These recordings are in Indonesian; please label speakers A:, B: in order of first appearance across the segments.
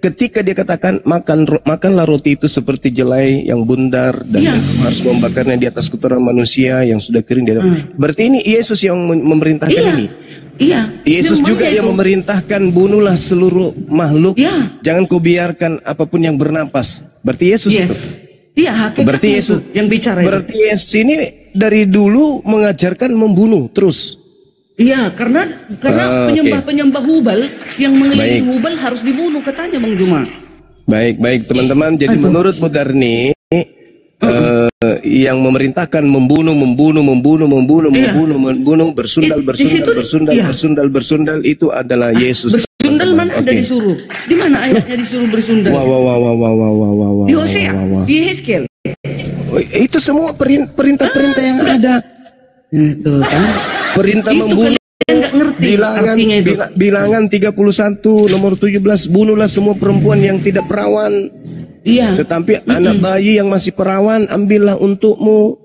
A: ketika dia katakan makanlah roti itu seperti jelai yang bundar dan harus membakarnya di atas kotoran manusia yang sudah kering di dalam. Berarti ini Yesus yang memerintahkan ini.
B: Iya.
A: Yesus juga yang memerintahkan bunuhlah seluruh makhluk. Jangan kau biarkan apapun yang bernapas. Berarti Yesus itu.
B: Iya,
A: berarti Yesus
B: yang bicara.
A: Berarti Yesus ini dari dulu mengajarkan membunuh terus.
B: Iya, karena penyembah-penyembah Hubal yang mengelilingi Hubal harus dibunuh katanya Bang Juma.
A: Baik teman-teman. Jadi menurut Bu Darni yang memerintahkan membunuh, bersundal itu adalah Yesus.
B: Bersundal mana ada disuruh? Di mana ayatnya disuruh bersundal? Di Hosea, di Hezkel.
A: Itu semua perintah-perintah yang ada.
B: Itu kan.
A: Perintah membunuh.
B: Nggak ngerti
A: bilangan 31 nomor 17, bunuhlah semua perempuan yang tidak perawan.
B: Iya.
A: Tetapi anak bayi yang masih perawan ambillah untukmu.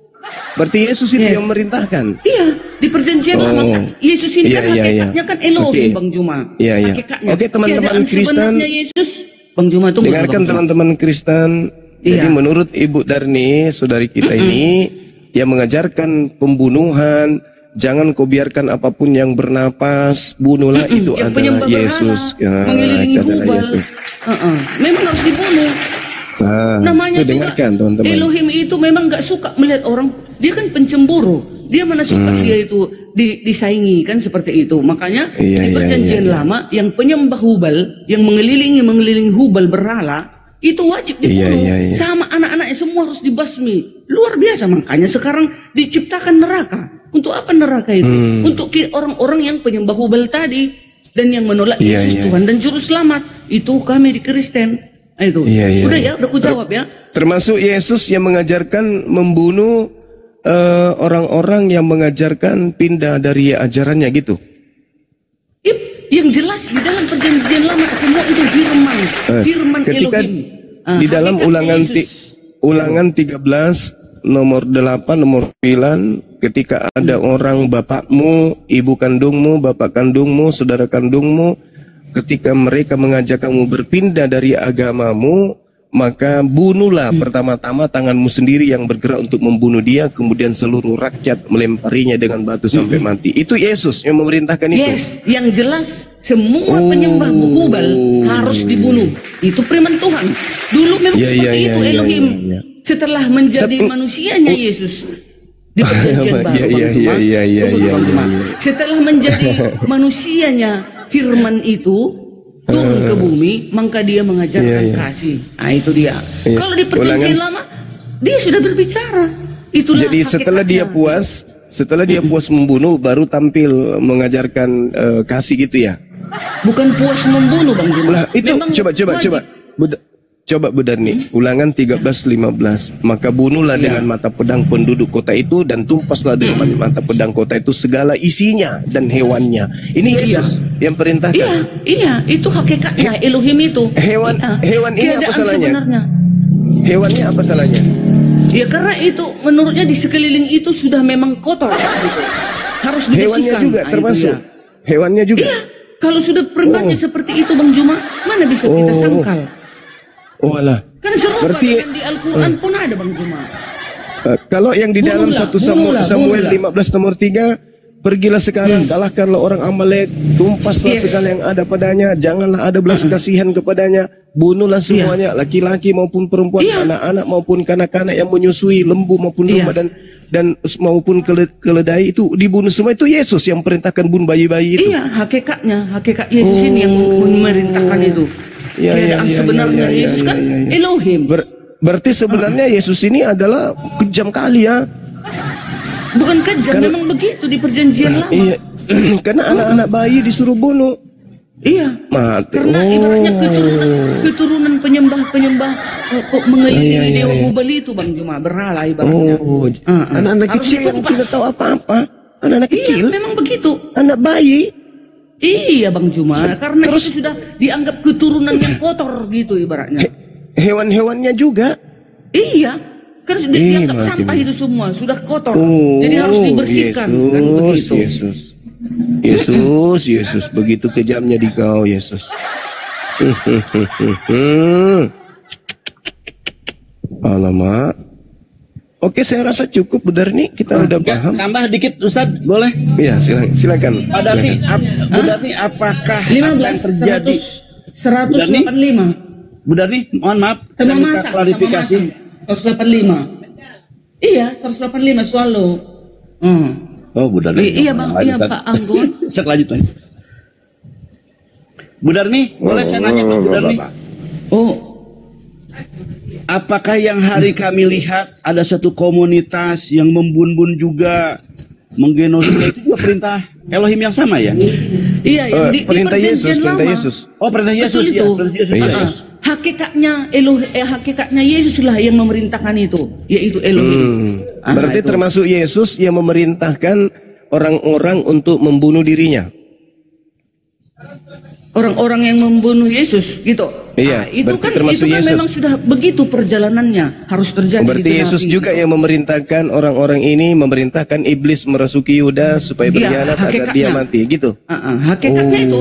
A: Berarti Yesus itu yang memerintahkan.
B: Iya, di perjanjian lama kan Yesus ini kan hakikatnya kan Elohim Bang Juma.
A: Iya. Oke teman-teman Kristen.
B: Yesus Bang Juma tunggu.
A: Dengarkan teman-teman Kristen. Jadi menurut Ibu Darni, saudari kita ini yang mengajarkan pembunuhan. Jangan kau biarkan apapun yang bernapas, bunuhlah itu adalah Yesus.
B: Mengelilingi Hubal. Memang harus dibunuh. Namanya juga teman-teman. Elohim itu memang gak suka melihat orang. Dia kan pencemburu. Dia mana suka dia itu disaingi kan seperti itu. Makanya di perjanjian lama yang penyembah Hubal, yang mengelilingi Hubal berhala, itu wajib dibunuh. Sama anak-anaknya semua harus dibasmi. Luar biasa, makanya sekarang diciptakan neraka. Untuk apa neraka itu? Untuk orang-orang yang penyembah Hubal tadi dan yang menolak Yesus Tuhan dan Juru Selamat. Itu kami di Kristen. Itu. Udah aku jawab ya. Termasuk Yesus yang mengajarkan membunuh orang-orang yang mengajarkan pindah dari ajarannya gitu. Yang jelas di dalam perjanjian lama semua itu firman
A: ketika
B: Elohim.
A: Di dalam ulangan 13 nomor 8 nomor 9, ketika ada orang bapakmu, ibu kandungmu, bapak kandungmu, saudara kandungmu, ketika mereka mengajak kamu berpindah dari agamamu, maka bunuhlah pertama-tama tanganmu sendiri yang bergerak untuk membunuh dia, kemudian seluruh rakyat melemparinya dengan batu sampai mati. Itu Yesus yang memerintahkan itu.
B: Yang jelas semua penyembah Hubal harus dibunuh. Itu firman Tuhan. Dulu memang seperti itu Elohim. Setelah menjadi manusianya Yesus di perjanjian baru. Setelah menjadi manusianya firman itu turun ke bumi, maka dia mengajarkan kasih. Nah itu dia. Kalau di perjanjian lama dia sudah berbicara. Itulah
A: jadi setelah dia puas membunuh, baru tampil mengajarkan kasih gitu ya.
B: Bukan puas membunuh Bang Juma.
A: Itu coba Bu Darni, ulangan 13:15. Maka bunuhlah dengan mata pedang penduduk kota itu, dan tumpaslah dengan mata pedang kota itu segala isinya dan hewannya. Ini Yesus yang perintahkan.
B: Iya, itu hakikatnya Elohim itu.
A: Hewan ini apa salahnya?
B: Sebenarnya.
A: Hewannya apa salahnya?
B: Ya karena itu menurutnya di sekeliling itu sudah memang kotor gitu. Harus dibersihkan.
A: Hewannya juga termasuk. Hewannya juga.
B: Iya, kalau sudah perintahnya seperti itu Bang Juma, mana bisa kita sangkal?
A: Alah.
B: Kan serupa dengan di Al-Quran pun ada Bang Juma.
A: Kalau yang di dalam 1 Samuel 15 nomor 3, pergilah sekarang, kalahkanlah orang Amalek, tumpaslah segala yang ada padanya, janganlah ada belas kasihan kepadanya, bunuhlah semuanya, laki-laki maupun perempuan, anak-anak maupun kanak-kanak yang menyusui, lembu maupun domba dan maupun keledai, itu dibunuh semua. Itu Yesus yang perintahkan bunuh bayi-bayi itu.
B: Iya, hakikat Yesus ini yang memerintahkan itu. Keadaan sebenarnya Yesus kan Elohim.
A: Berarti sebenarnya Yesus ini adalah kejam kali ya.
B: Bukan kejam, memang begitu di perjanjian lama.
A: Iya, karena anak-anak bayi disuruh bunuh.
B: Iya.
A: Mati.
B: Karena ibaratnya keturunan penyembah mengelilingi dewa Hubal itu Bang Juma, berhala ibaratnya.
A: Anak-anak kecil yang tidak tahu apa-apa. Anak-anak kecil.
B: Memang begitu.
A: Anak bayi.
B: Iya Bang Juma, karena itu sudah dianggap keturunan yang kotor gitu ibaratnya.
A: Hewan-hewannya juga.
B: Iya, kan dianggap sampah itu semua sudah kotor. Jadi harus dibersihkan kan begitu.
A: Yesus, begitu kejamnya di kau Yesus. Alamak. Oke, saya rasa cukup Bu Darni, kita udah paham.
C: Tambah dikit Ustaz, boleh?
A: Iya, silakan.
C: Bu Darni, apakah
B: 15
C: terjadi
B: 185.
C: Bu Darni, mohon maaf,
B: saya
C: minta klarifikasi.
B: 185. Iya, 185 selalu.
C: Oh, Bu Darni.
B: Iya Bang, iya Pak Anggun.
C: Selanjutnya. Bu Darni, boleh saya nanya Pak Bu Darni?
B: Oh.
C: Apakah yang hari kami lihat ada satu komunitas yang membun-bun juga menggenosida itu juga perintah Elohim yang sama ya?
B: Iya, yang di
A: perintah Yesus,
B: lama.
A: perintah Yesus.
C: Oh, perintah Yesus
B: Betul
C: ya,
B: itu.
C: perintah Yesus.
B: Hakikatnya Yesus lah yang memerintahkan itu, yaitu Elohim.
A: Berarti
B: itu.
A: termasuk Yesus yang memerintahkan orang-orang untuk membunuh dirinya.
B: Orang-orang yang membunuh Yesus gitu.
A: Iya,
B: itu kan
A: termasuk
B: Yesus.
A: memang
B: sudah begitu perjalanannya harus terjadi.
A: Berarti Yesus juga yang memerintahkan orang-orang ini, memerintahkan iblis merasuki Yudas supaya berkhianat agar dia mati, gitu.
B: Hakikatnya itu.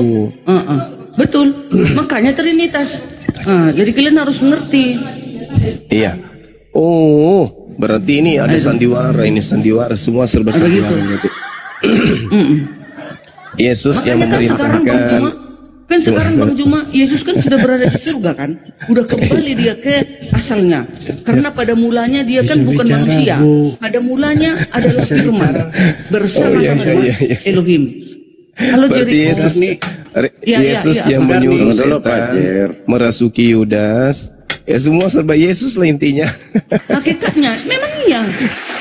B: Betul. Makanya Trinitas. Jadi kalian harus mengerti.
A: Iya. Oh, berarti ini ada sandiwara, semua serba sandiwara. Yesus yang memerintahkan.
B: Kan sekarang Bang Juma, Yesus kan sudah berada di surga kan, udah kembali dia ke asalnya. Karena pada mulanya dia kan bukan manusia, pada mulanya adalah firman bersama-sama dengan Elohim. Kalau
A: berarti Yesus yang menyuruh setan merasuki Yudas, ya semua serba Yesus lah intinya.
B: Hakikatnya memang iya.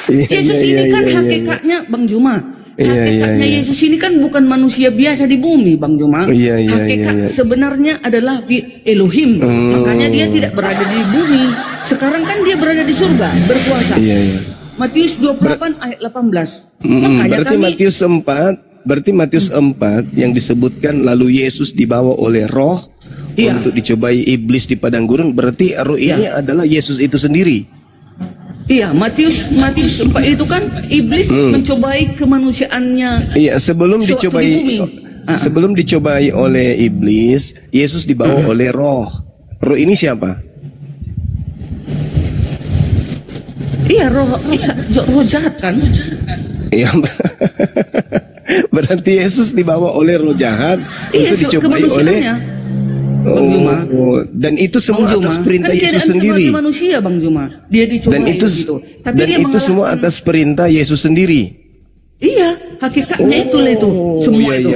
B: Yesus ini kan hakikatnya Bang Juma. Hakikatnya Yesus ini kan bukan manusia biasa di bumi, Bang Juma. Hakikat sebenarnya adalah Elohim. Makanya dia tidak berada di bumi. Sekarang kan dia berada di surga, berkuasa. Matius 28 ayat 18.
A: Berarti Matius 4 yang disebutkan lalu Yesus dibawa oleh roh untuk dicobai iblis di padang gurun. Berarti roh ini adalah Yesus itu sendiri.
B: Iya, Matius 4 itu kan iblis mencobai kemanusiaannya.
A: Iya, sebelum dicobai oleh iblis, Yesus dibawa oleh roh. Roh ini siapa?
B: Iya, roh jahat kan?
A: Iya. Berarti Yesus dibawa oleh roh jahat untuk dicobai oleh dan itu semua atas perintah
B: kan
A: Yesus sendiri.
B: Manusia Bang Juma, dia dicobai gitu. Tapi
A: dan itu semua atas perintah Yesus sendiri.
B: Iya, hakikatnya itulah itu semua itu.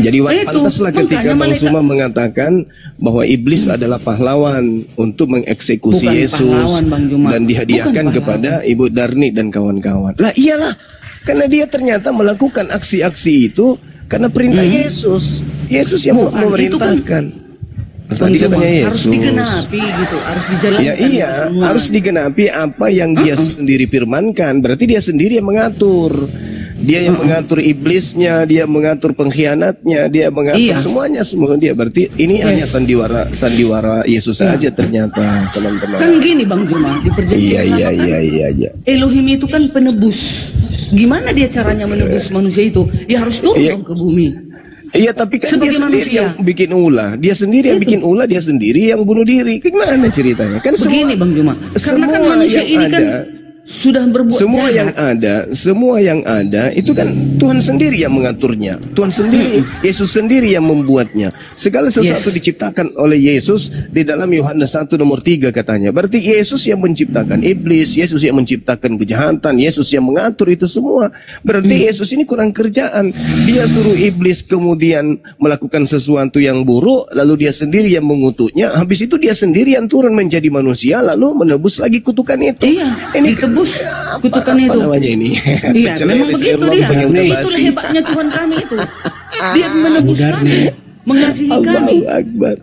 A: Jadi pantaslah ketika Bang Suma mengatakan bahwa iblis adalah pahlawan untuk mengeksekusi Yesus dan dihadiahkan kepada Ibu Darni dan kawan-kawan. Lah iyalah, karena dia ternyata melakukan aksi-aksi itu karena perintah Yesus. Yesus yang memerintahkan. Tadi katanya Yesus.
B: Harus digenapi gitu, harus dijalankan.
A: Ya, iya, harus digenapi apa yang dia sendiri firmankan. Berarti dia sendiri yang mengatur. Dia yang mengatur iblisnya, dia mengatur pengkhianatnya, dia mengatur semuanya semua dia. Berarti ini hanya sandiwara Yesus saja ternyata, teman-teman.
B: Kan gini Bang Juma, di perjanjian
A: iya.
B: Elohim itu kan penebus. Gimana dia caranya menebus manusia itu? Dia harus turun dong ke bumi.
A: Iya, tapi kan dia sendiri yang bikin ulah. Dia sendiri yang bikin ulah, dia sendiri yang bunuh diri. Gimana ceritanya? Kan
B: begini Bang Juma. Karena kan manusia ini kan sudah berbuat jahat.
A: Semua yang ada itu kan Tuhan sendiri yang mengaturnya. Tuhan sendiri, Yesus sendiri yang membuatnya. Segala sesuatu diciptakan oleh Yesus di dalam Yohanes 1 nomor 3 katanya. Berarti Yesus yang menciptakan iblis, Yesus yang menciptakan kejahatan, Yesus yang mengatur itu semua. Berarti Yesus ini kurang kerjaan. Dia suruh iblis kemudian melakukan sesuatu yang buruk, lalu dia sendiri yang mengutuknya. Habis itu dia sendiri yang turun menjadi manusia lalu menebus lagi kutukan itu. Ini tebus
B: kutukan itu.
A: Namanya ini?
B: Iya, memang begitu dia. Itulah hebatnya Tuhan kami itu. Dia menebus kami, mengasihi kami.
A: Akbar.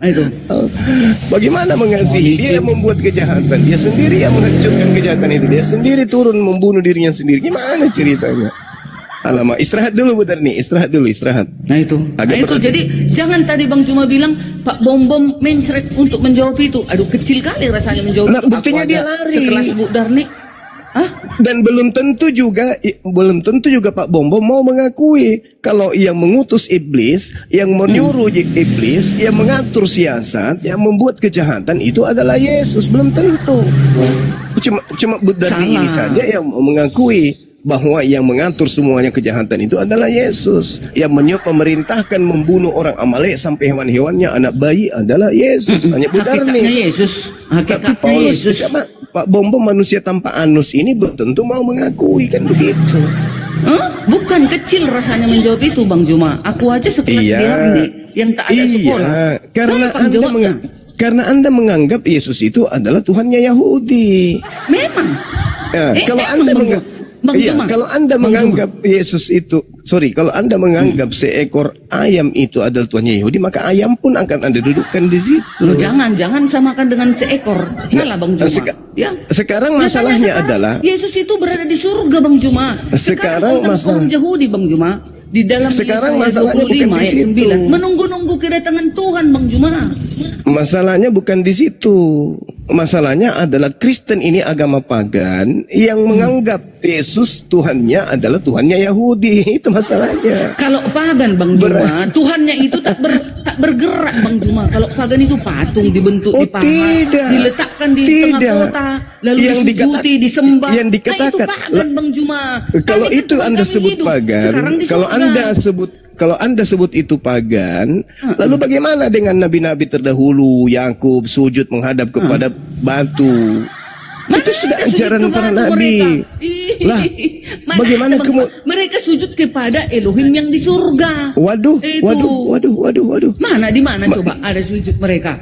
A: Bagaimana mengasihi? Dia yang membuat kejahatan. Dia sendiri yang menghancurkan kejahatan itu. Dia sendiri turun membunuh dirinya sendiri. Gimana ceritanya? Alamak, istirahat dulu Bu Darni, istirahat.
B: Nah itu jadi jangan tadi Bang Juma bilang Pak Bom mencret untuk menjawab itu. Aduh, kecil kali rasanya menjawab itu.
A: Buktinya dia lari.
B: Sekelas Bu Darni.
A: Dan belum tentu juga Pak Bombo mau mengakui kalau yang mengutus iblis, yang menyuruh iblis, yang mengatur siasat, yang membuat kejahatan itu adalah Yesus. Belum tentu. Cuma Budarni ini saja yang mengakui bahwa yang mengatur semuanya kejahatan itu adalah Yesus. Yang memerintahkan membunuh orang Amalek sampai hewan-hewannya, anak bayi adalah Yesus. Hanya Budarni. Tapi Paulus, Pak Bombo manusia tanpa anus ini belum tentu mau mengakui, kan begitu.
B: Bukan kecil rasanya menjawab itu, Bang Juma. Aku aja sekelas Diarni yang tak ada sekolah.
A: Karena Anda menganggap Yesus itu adalah Tuhannya Yahudi.
B: Memang.
A: Kalau Anda menganggap Yesus itu, kalau Anda menganggap seekor ayam itu adalah Tuhannya Yahudi, maka ayam pun akan Anda dudukkan di situ.
B: Jangan samakan dengan seekor. Salah, Bang Juma.
A: Sekarang masalahnya adalah
B: Yesus itu berada di surga, Bang Juma. Sekarang masalah orang Yahudi, Bang Juma. Di dalam
A: sekarang masalahnya bukan di situ.
B: Menunggu-nunggu kedatangan Tuhan, Bang Juma.
A: Masalahnya bukan di situ. Masalahnya adalah Kristen ini agama pagan yang menganggap Yesus Tuhannya adalah Tuhannya Yahudi. Itu masalahnya.
B: Kalau pagan, Bang Juma, Tuhannya itu tak bergerak, Bang Juma. Kalau pagan itu patung dibentuk di paha, diletakkan di tengah kota, lalu disujuti, disembah.
A: Yang dikatakan,
B: itu pagan, Bang Juma.
A: Kalau itu Anda sebut pagan, kalau Anda sebut itu pagan, lalu bagaimana dengan nabi-nabi terdahulu, Yakub sujud menghadap kepada batu? Itu sudah ajaran para nabi. Lah, bagaimana
B: mereka sujud kepada Elohim yang di surga?
A: Waduh.
B: Mana di mana coba ada sujud mereka?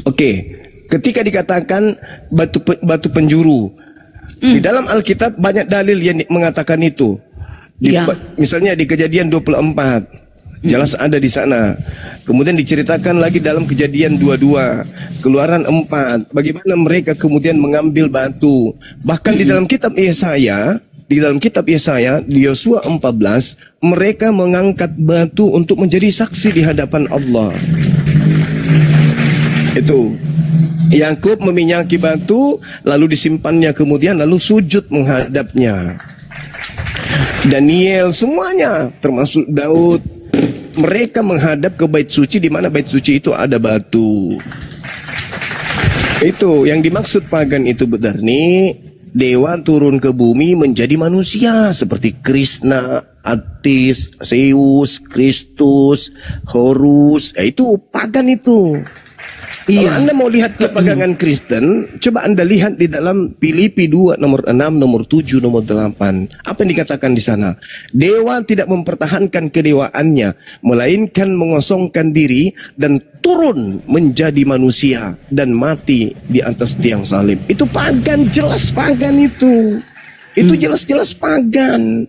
A: Oke, ketika dikatakan batu penjuru, di dalam Alkitab banyak dalil yang mengatakan itu. Misalnya di Kejadian 24 jelas ada di sana. Kemudian diceritakan lagi dalam Kejadian 22, Keluaran 4, bagaimana mereka kemudian mengambil batu. Bahkan di dalam kitab Yesaya, di Yosua 14, mereka mengangkat batu untuk menjadi saksi di hadapan Allah. Itu Yakub meminyaki batu, lalu disimpannya, kemudian lalu sujud menghadapnya. Daniel, semuanya termasuk Daud, mereka menghadap ke bait suci, di mana bait suci itu ada batu. Itu yang dimaksud pagan itu, Budarni. Dewa turun ke bumi menjadi manusia seperti Krishna, Atis, Zeus, Kristus, Horus. Itu pagan itu. Kalau Anda mau lihat kepagangan Kristen, coba Anda lihat di dalam Filipi 2 nomor 6, nomor 7, nomor 8. Apa yang dikatakan di sana? Dewa tidak mempertahankan kedewaannya, melainkan mengosongkan diri dan turun menjadi manusia dan mati di atas tiang salib. Itu pagan, jelas pagan itu. Itu jelas-jelas pagan.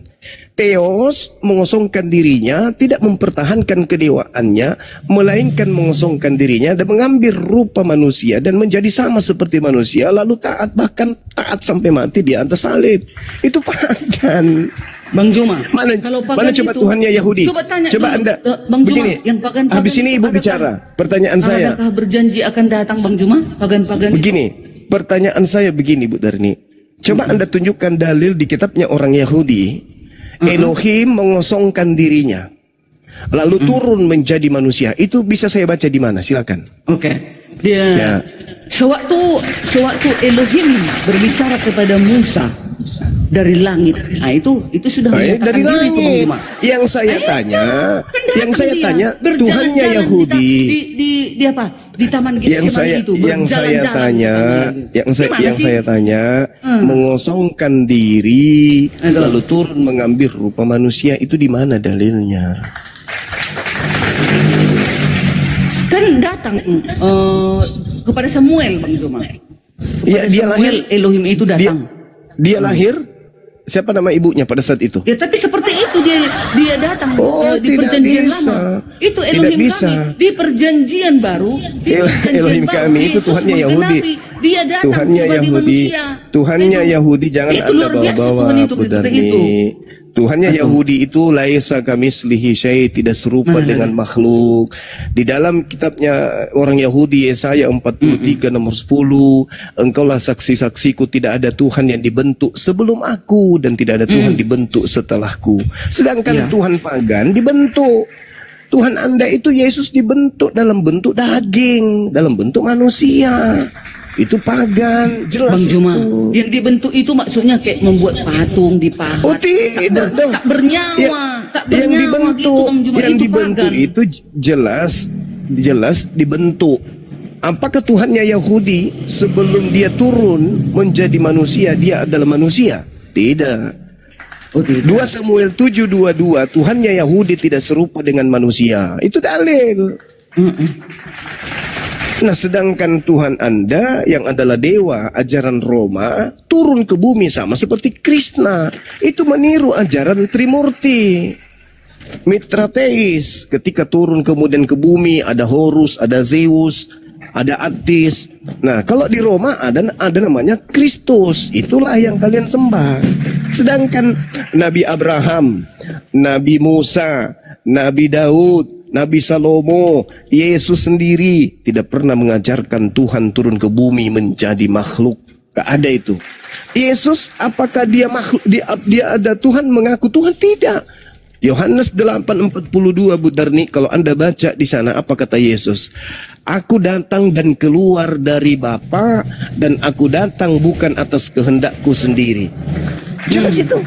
A: Theos mengosongkan dirinya, tidak mempertahankan kedewaannya, melainkan mengosongkan dirinya dan mengambil rupa manusia dan menjadi sama seperti manusia, lalu taat, bahkan taat sampai mati di atas salib. Itu pagan.
B: Bang Juma,
A: mana coba itu, Tuhannya Yahudi? Coba Anda,
B: Bang Juma,
A: begini,
B: yang pagan-pagan
A: habis ini Ibu bicara. Pertanyaan saya,
B: adakah berjanji akan datang, Bang Juma? Pagan-pagan
A: begini, pertanyaan saya begini, Bu Darni. Coba Anda tunjukkan dalil di kitabnya orang Yahudi. Elohim mengosongkan dirinya, lalu turun menjadi manusia. Itu bisa saya baca di mana? Silakan.
B: Dia sewaktu Elohim berbicara kepada Musa dari langit. Nah, itu sudah
A: dari langit. Yang saya tanya, Tuhannya Yahudi
B: di apa? Di Taman Getsemani itu.
A: Yang saya tanya, mengosongkan diri lalu turun mengambil rupa manusia, itu di mana dalilnya?
B: Kan datang kepada Samuel, Bang Juma.
A: Iya, dia lahir.
B: Elohim itu datang.
A: Dia lahir. Siapa nama ibunya pada saat itu?
B: Ya, tapi seperti itu dia datang di
A: tidak
B: perjanjian
A: bisa.
B: lama. Itu Elohim kami di perjanjian baru.
A: Elohim kami itu Tuhannya Yahudi.
B: Dia datang
A: Tuhannya
B: sebagai
A: Yahudi.
B: manusia.
A: Tuhannya Yahudi, jangan Anda bawa-bawa, Bu Darni. Tuhannya Yahudi itu laisa kamislihi syai, tidak serupa dengan makhluk. Di dalam kitabnya orang Yahudi Yesaya 43 nomor 10, engkaulah saksi-saksiku, tidak ada Tuhan yang dibentuk sebelum aku dan tidak ada Tuhan dibentuk setelahku. Sedangkan Tuhan pagan dibentuk. Tuhan Anda itu Yesus dibentuk dalam bentuk daging, dalam bentuk manusia. Itu pagan, jelas.
B: Bang Juma, yang dibentuk itu maksudnya kayak membuat patung dipahat.
A: Oh tidak,
B: tak bernyawa, tak bernyawa.
A: Yang dibentuk,
B: gitu, Bang Juma,
A: yang
B: itu
A: dibentuk
B: pagan.
A: itu jelas dibentuk. Apakah Tuhannya Yahudi sebelum dia turun menjadi manusia dia adalah manusia? Tidak.
B: Oh, tidak.
A: 2 Samuel 7:22, Tuhannya Yahudi tidak serupa dengan manusia. Itu dalil. Nah, sedangkan Tuhan Anda yang adalah dewa ajaran Roma turun ke bumi sama seperti Krishna. Itu meniru ajaran Trimurti. Mitra teis ketika turun kemudian ke bumi ada Horus, ada Zeus, ada Attis. Nah, kalau di Roma ada namanya Kristus. Itulah yang kalian sembah. Sedangkan Nabi Abraham, Nabi Musa, Nabi Daud, Nabi Salomo, Yesus sendiri tidak pernah mengajarkan Tuhan turun ke bumi menjadi makhluk. Gak ada itu. Yesus apakah dia makhluk? Dia ada Tuhan, mengaku Tuhan? Tidak. Yohanes 8:42 Bu Darni, kalau Anda baca di sana apa kata Yesus? Aku datang dan keluar dari Bapa, dan aku datang bukan atas kehendakku sendiri. Jelas itu.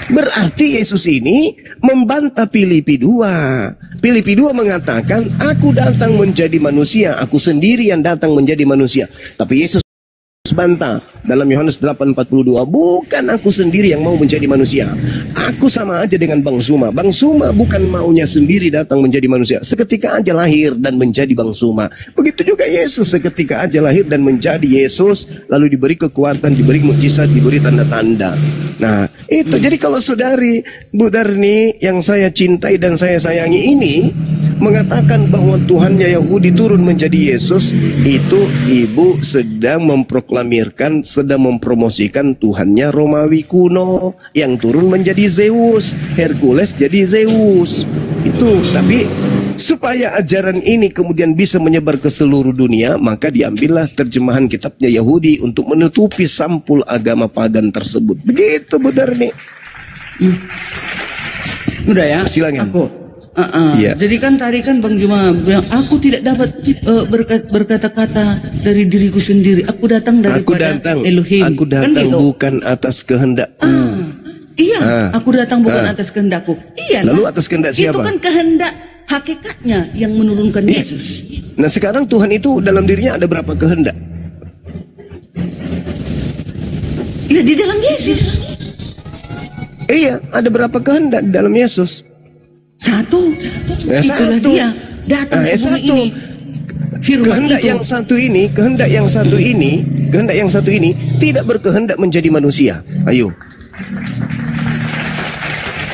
A: Berarti Yesus ini membantah Filipi 2. Filipi 2 mengatakan, aku datang menjadi manusia, aku sendiri yang datang menjadi manusia. Tapi Yesus bantah dalam Yohanes 8:42, bukan aku sendiri yang mau menjadi manusia. Aku sama aja dengan Bang Suma. Bang Suma bukan maunya sendiri datang menjadi manusia. Seketika aja lahir dan menjadi Bang Suma. Begitu juga Yesus seketika aja lahir dan menjadi Yesus, lalu diberi kekuatan, diberi mukjizat, diberi tanda-tanda. Nah, itu jadi kalau saudari Bu Darni yang saya cintai dan saya sayangi ini mengatakan bahwa Tuhannya Yahudi turun menjadi Yesus, itu ibu sedang memproklamirkan, sedang mempromosikan Tuhannya Romawi kuno yang turun menjadi Zeus, Hercules jadi Zeus. Itu, tapi supaya ajaran ini kemudian bisa menyebar ke seluruh dunia, maka diambillah terjemahan kitabnya Yahudi untuk menutupi sampul agama pagan tersebut. Begitu Bu Darni.
B: Udah ya?
A: Silakan.
B: Aku. Ya. Jadi kan tadi kan Bang Juma bilang, aku tidak dapat berkata-kata dari diriku sendiri. Aku datang daripada Elohim.
A: Aku datang kan gitu? Bukan atas kehendakku.
B: Iya, aku datang bukan atas kehendakku. Iya.
A: Lalu atas kehendak siapa?
B: Itu kan kehendak hakikatnya yang menurunkan Yesus.
A: Nah, sekarang Tuhan itu dalam dirinya ada berapa kehendak?
B: Iya, di dalam Yesus.
A: Iya, ada berapa kehendak di dalam Yesus?
B: Satu. Itulah dia datang ke bumi ini.
A: Kehendak yang satu ini tidak berkehendak menjadi manusia. Ayo.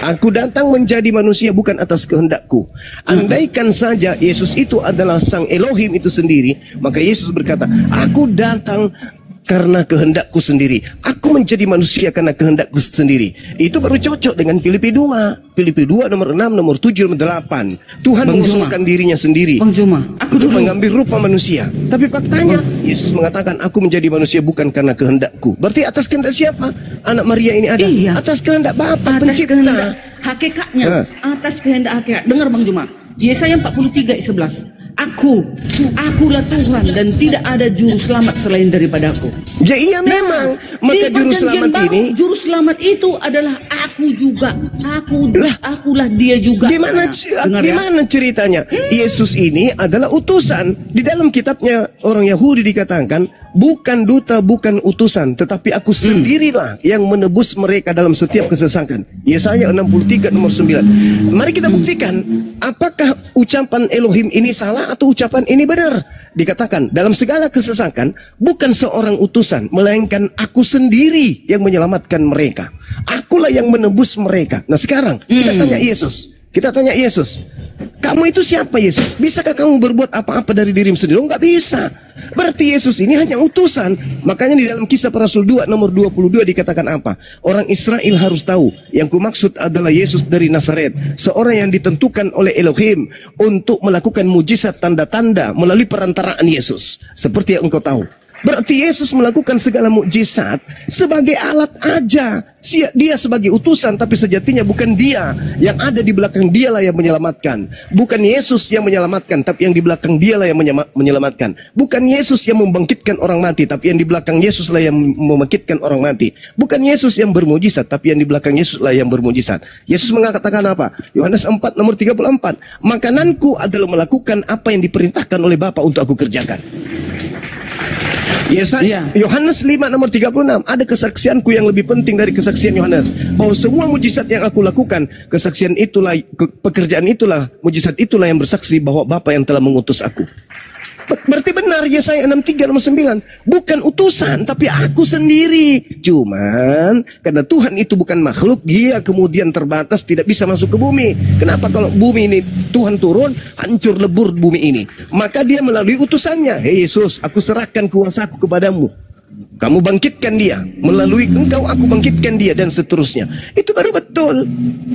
A: Aku datang menjadi manusia bukan atas kehendakku. Andaikan saja Yesus itu adalah sang Elohim itu sendiri, maka Yesus berkata, aku datang karena kehendakku sendiri. Aku menjadi manusia karena kehendakku sendiri. Itu baru cocok dengan Filipi 2. Filipi 2 nomor 6, nomor 7, nomor 8. Tuhan mengusungkan dirinya sendiri untuk mengambil rupa manusia. Tapi faktanya Yesus mengatakan, aku menjadi manusia bukan karena kehendakku. Berarti atas kehendak siapa anak Maria ini ada? Iya. Atas kehendak Bapa pencipta.
B: Hakikatnya atas kehendak hakikat. Dengar Bang Juma, Yesaya 43:11. Akulah Tuhan dan tidak ada juru selamat selain daripadaku.
A: Ya iya memang. Maka juru selamat ini,
B: juru selamat itu adalah aku juga. Akulah dia juga.
A: Gimana ceritanya? Yesus ini adalah utusan. Di dalam kitabnya orang Yahudi dikatakan, bukan duta, bukan utusan, tetapi aku sendirilah yang menebus mereka dalam setiap kesesakan. Yesaya 63 nomor 9. Mari kita buktikan, apakah ucapan Elohim ini salah atau ucapan ini benar. Dikatakan dalam segala kesesakan, bukan seorang utusan, melainkan aku sendiri yang menyelamatkan mereka. Akulah yang menebus mereka. Nah sekarang kita tanya Yesus, Kita tanya Yesus, kamu itu siapa Yesus? Bisakah kamu berbuat apa-apa dari dirimu sendiri? Oh, nggak bisa. Berarti Yesus ini hanya utusan. Makanya di dalam Kisah Para Rasul 2 nomor 22 dikatakan apa? Orang Israel harus tahu, yang kumaksud adalah Yesus dari Nazaret, seorang yang ditentukan oleh Elohim untuk melakukan mujizat tanda-tanda melalui perantaraan Yesus. Seperti yang engkau tahu. Berarti Yesus melakukan segala mukjizat sebagai alat aja. Dia sebagai utusan, tapi sejatinya bukan dia. Yang ada di belakang dialah yang menyelamatkan. Bukan Yesus yang menyelamatkan, tapi yang di belakang dialah yang menyelamatkan. Bukan Yesus yang membangkitkan orang mati, tapi yang di belakang Yesuslah yang membangkitkan orang mati. Bukan Yesus yang bermujizat, tapi yang di belakang Yesuslah yang bermujizat. Yesus mengatakan apa? Yohanes 4 nomor 34. Makananku adalah melakukan apa yang diperintahkan oleh Bapa untuk aku kerjakan. Yohanes 5 nomor 36. Ada kesaksianku yang lebih penting dari kesaksian Yohanes, bahwa semua mujizat yang aku lakukan, kesaksian itulah, pekerjaan itulah, mujizat itulah yang bersaksi bahwa Bapa yang telah mengutus aku. Berarti benar Yesaya 63 nomor 9. Bukan utusan, tapi aku sendiri. Cuman karena Tuhan itu bukan makhluk, dia kemudian terbatas, tidak bisa masuk ke bumi. Kenapa? Kalau bumi ini Tuhan turun, hancur lebur bumi ini. Maka dia melalui utusannya. Hei Yesus, aku serahkan kuasaku kepadamu. Kamu bangkitkan dia. Melalui engkau aku bangkitkan dia, dan seterusnya. Itu baru betul.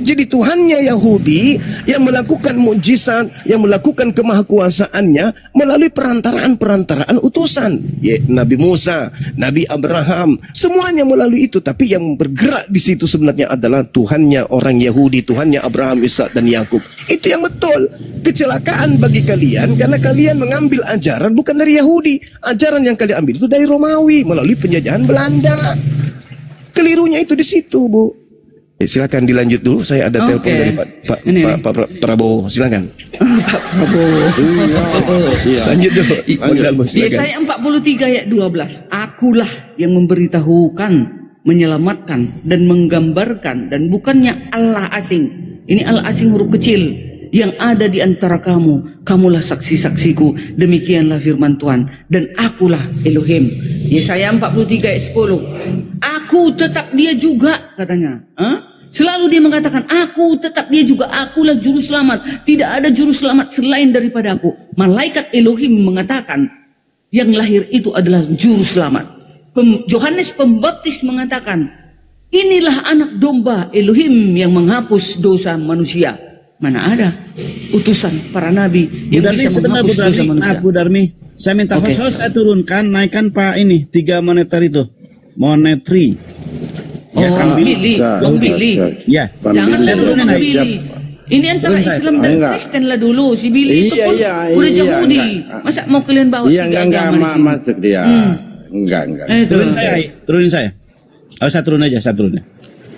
A: Jadi Tuhannya Yahudi yang melakukan mukjizat, yang melakukan kemahakuasaannya melalui perantaraan utusan. Nabi Musa, Nabi Abraham, semuanya melalui itu. Tapi yang bergerak di situ sebenarnya adalah Tuhannya orang Yahudi, Tuhannya Abraham, Ishak dan Yakub. Itu yang betul. Kecelakaan bagi kalian karena kalian mengambil ajaran bukan dari Yahudi. Ajaran yang kalian ambil itu dari Romawi melalui penjajahan Belanda. Kelirunya itu di situ, Bu. Silakan dilanjut dulu. Saya ada telepon dari Pak Prabowo. Silakan.
B: Pak Prabowo.
A: Lanjut dulu.
B: Yesaya 43 ayat 12. Akulah yang memberitahukan, menyelamatkan dan menggambarkan, dan bukannya Allah asing. Ini Allah asing huruf kecil. Yang ada di antara kamu, kamulah saksi-saksiku, demikianlah firman Tuhan, dan akulah Elohim. Yesaya 43 ayat 10. Aku tetap dia juga, katanya. Selalu dia mengatakan, aku tetap dia juga, akulah juru selamat. Tidak ada juru selamat selain daripada aku. Malaikat Elohim mengatakan, yang lahir itu adalah juru selamat. Yohanes Pembaptis mengatakan, inilah anak domba Elohim yang menghapus dosa manusia. Mana ada utusan para nabi yang bisa menghapus dosa manusia.
C: Bu Darmi, saya minta host saya turunkan, naikkan Pak ini 3 moneter itu, monetary.
B: Billy, Bang Billy.
C: Ya,
B: jangan dulu Bang Billy. Ini antara Islam dan Kristen lah dulu. Si Billy itu pun udah Yahudi. Masa mau kalian bawa 3 agama di sini?
D: Masuk dia. Enggak.
C: Turunin saya. Saya turun aja, saya turun.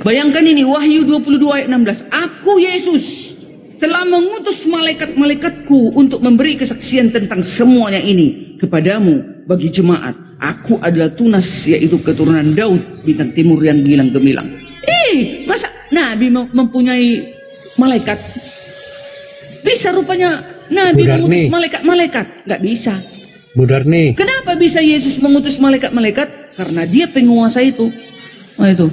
B: Bayangkan ini, Wahyu 22 ayat 16. Aku Yesus telah mengutus malaikat-malaikatku untuk memberi kesaksian tentang semuanya ini kepadamu bagi jemaat. Aku adalah Tunas, yaitu keturunan Daud, bintang timur yang gilang gemilang. Masa Nabi mempunyai malaikat? Bisa rupanya Nabi mengutus malaikat-malaikat? Nggak bisa.
E: Bu Darni.
B: Kenapa bisa Yesus mengutus malaikat-malaikat? Karena dia penguasa itu. Itu.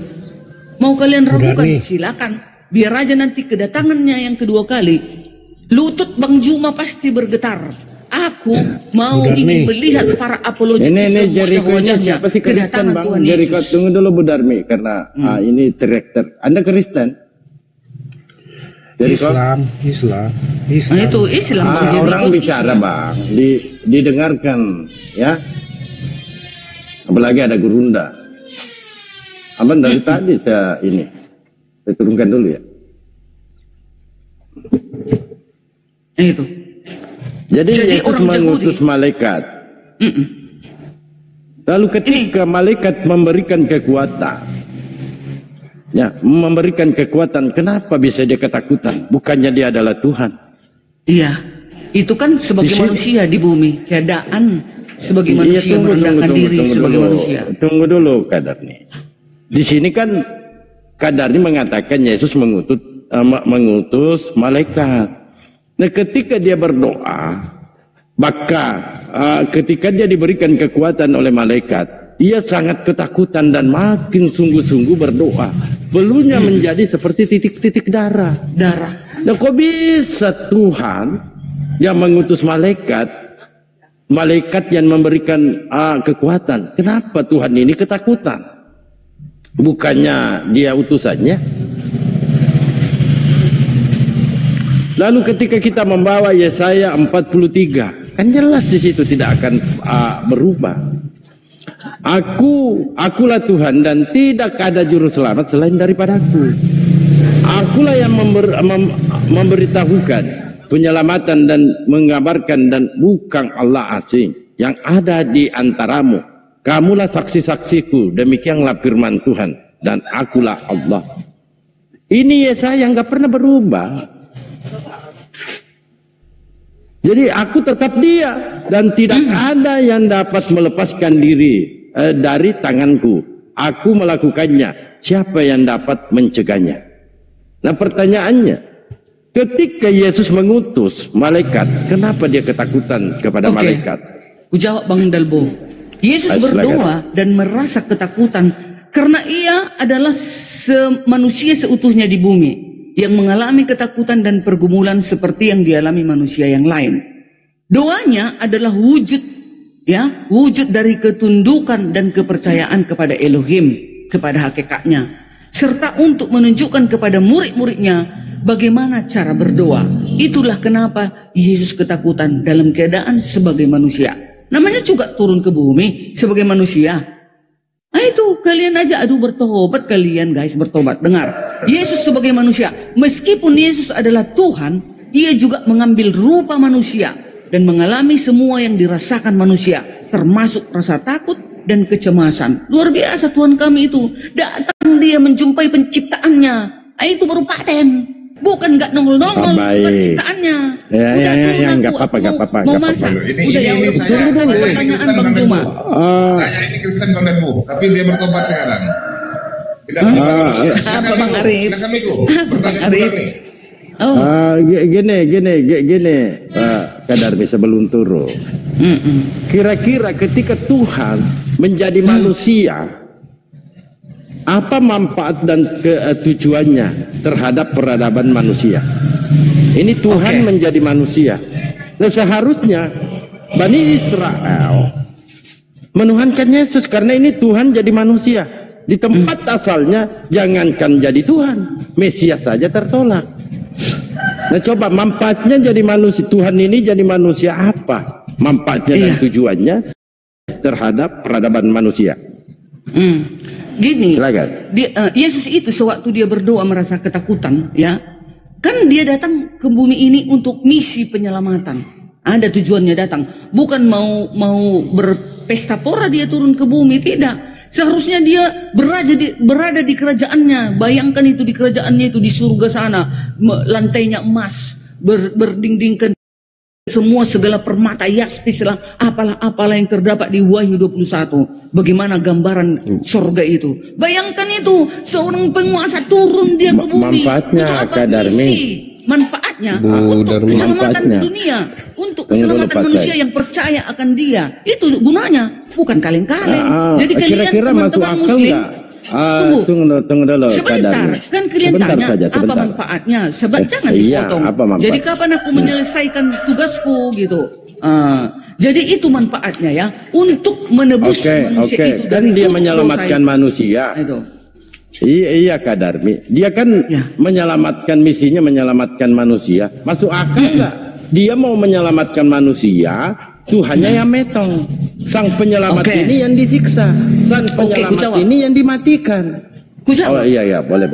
B: Mau kalian ragukan? Silakan. Biar aja nanti kedatangannya yang kedua kali, lutut Bang Juma pasti bergetar. Aku mau ingin melihat para apologetis wajah-wajahnya kedatangan Tuhan Yesus.
D: Tunggu dulu Bu Darmi, karena ini director. Anda Kristen?
E: Islam.
B: Nah, itu Islam.
D: Orang bicara Islam. Bang, didengarkan ya. Apalagi ada gurunda. Abang dari tadi saya turunkan dulu ya.
B: Itu.
D: Jadi Yesus mengutus malaikat. Lalu ketika malaikat memberikan kekuatan, memberikan kekuatan, kenapa bisa dia ketakutan? Bukannya dia adalah Tuhan?
B: Iya, itu kan sebagai manusia di bumi, keadaan sebagai manusia merendahkan diri sebagai manusia.
D: Tunggu dulu Kadarni. Di sini kan Kadarni mengatakan Yesus mengutus malaikat. Nah, ketika dia berdoa, maka ketika dia diberikan kekuatan oleh malaikat, ia sangat ketakutan dan makin sungguh-sungguh berdoa. Pelunya menjadi seperti titik-titik darah. Dan kok bisa Tuhan yang mengutus malaikat yang memberikan kekuatan? Kenapa Tuhan ini ketakutan? Bukannya dia utusannya? Lalu ketika kita membawa Yesaya 43, kan jelas di situ tidak akan berubah. Akulah Tuhan dan tidak ada juru selamat selain daripadaku. Akulah yang memberitahukan penyelamatan dan mengabarkan, dan bukan Allah asing yang ada di antaramu. Kamulah saksi-saksiku, demikianlah firman Tuhan, dan akulah Allah. Ini Yesaya yang gak pernah berubah. Jadi aku tetap dia, dan tidak ada yang dapat melepaskan diri dari tanganku. Aku melakukannya, siapa yang dapat mencegahnya? Nah pertanyaannya, ketika Yesus mengutus malaikat, kenapa dia ketakutan kepada malaikat?
B: Jawab Bang Dalbo. Yesus berdoa dan merasa ketakutan karena ia adalah manusia seutuhnya di bumi, yang mengalami ketakutan dan pergumulan seperti yang dialami manusia yang lain. Doanya adalah wujud dari ketundukan dan kepercayaan kepada Elohim, kepada hakikatnya, serta untuk menunjukkan kepada murid-muridnya bagaimana cara berdoa. Itulah kenapa Yesus ketakutan dalam keadaan sebagai manusia. Namanya juga turun ke bumi sebagai manusia. Nah itu kalian aja bertobat kalian guys, bertobat. Dengar, Yesus sebagai manusia, meskipun Yesus adalah Tuhan, ia juga mengambil rupa manusia dan mengalami semua yang dirasakan manusia, termasuk rasa takut dan kecemasan. Luar biasa Tuhan kami itu. Datang dia menjumpai penciptaannya. Itu baru paten. Bukan nggak nongol-nongol penciptaannya. Udah turun aku mau masak. Udah yang pertanyaan Bang Juma.
E: Tanya ini Kristen Bang Dalbo, tapi dia bertobat sekarang. Tidak
B: apa Bang Arif?
E: Bertanya nih.
D: Gini, Kadarmi sebelum turun. Kira-kira ketika Tuhan menjadi manusia, apa manfaat dan tujuannya terhadap peradaban manusia? Ini Tuhan menjadi manusia. Nah seharusnya Bani Israel menuhankan Yesus karena ini Tuhan jadi manusia. Di tempat asalnya jangankan jadi Tuhan, Mesias saja tertolak. Nah coba manfaatnya jadi manusia, Tuhan ini jadi manusia apa? Manfaatnya dan tujuannya terhadap peradaban manusia.
B: Gini, Yesus itu sewaktu dia berdoa merasa ketakutan, kan dia datang ke bumi ini untuk misi penyelamatan. Ada tujuannya datang, bukan mau berpesta pora dia turun ke bumi, tidak. Seharusnya dia berada di kerajaannya. Bayangkan itu di kerajaannya itu di surga sana, lantainya emas, berdindingkan semua segala permata yaspis lah, apalah yang terdapat di Wahyu 21. Bagaimana gambaran surga itu? Bayangkan itu seorang penguasa turun dia ke bumi.
D: Manfaatnya Kadarmi.
B: Manfaatnya untuk keselamatan dunia, untuk keselamatan manusia yang percaya akan dia. Itu gunanya, bukan kaleng-kaleng. Jadi kalian teman-teman Muslim,
D: tunggu dulu.
B: Sebentar, kan kalian tanya apa manfaatnya? Jangan dipotong. Jadi kapan aku menyelesaikan tugasku gitu? Jadi itu manfaatnya ya, untuk menebus manusia itu dari
D: dia menyelamatkan manusia. Iya Kadarmi, dia kan menyelamatkan, misinya menyelamatkan manusia. Masuk akal nggak? Dia mau menyelamatkan manusia, Tuhannya yang metong. Sang penyelamat ini yang disiksa, sang penyelamat ini yang dimatikan. Oh iya boleh.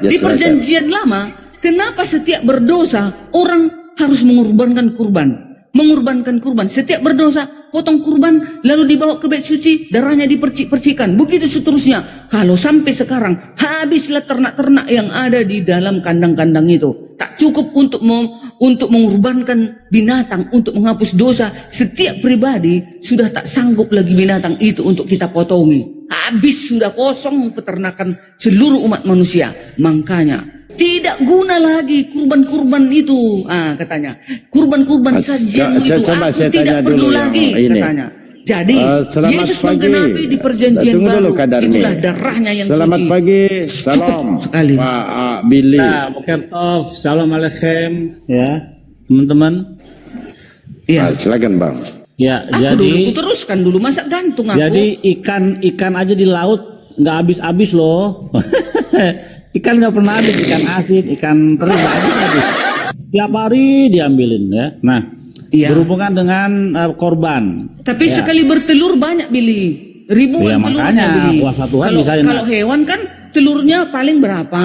B: Di perjanjian lama, kenapa setiap berdosa orang harus mengorbankan kurban? Setiap berdosa potong kurban lalu dibawa ke bait suci, darahnya dipercik-percikan, begitu seterusnya. Kalau sampai sekarang habislah ternak-ternak yang ada di dalam kandang-kandang itu, tak cukup untuk mengorbankan binatang untuk menghapus dosa. Setiap pribadi sudah tak sanggup lagi binatang itu untuk kita potongi. Habis, sudah kosong peternakan seluruh umat manusia. Makanya tidak guna lagi kurban-kurban itu. Katanya kurban-kurban sajianmu itu aku tidak perlu lagi, katanya. Jadi Yesus menggenapi di perjanjian baru. Itulah darahnya yang
D: selamat
B: suci.
D: Pagi, salam Pak Billy.
F: Boker Tov, salam alaikum ya teman-teman.
B: Iya.
D: Silakan Bang.
F: Ya,
B: aku
F: jadi
B: dulu teruskan dulu, masa gantung aku.
F: Jadi ikan aja di laut nggak habis-habis loh. Ikan nggak pernah habis, ikan asin, ikan teri nggak habis. Tiap hari diambilin ya. Nah, berhubungan dengan korban.
B: Tapi sekali bertelur banyak, Billy. Ribuan telurnya, Billy. Kalau hewan kan telurnya paling berapa?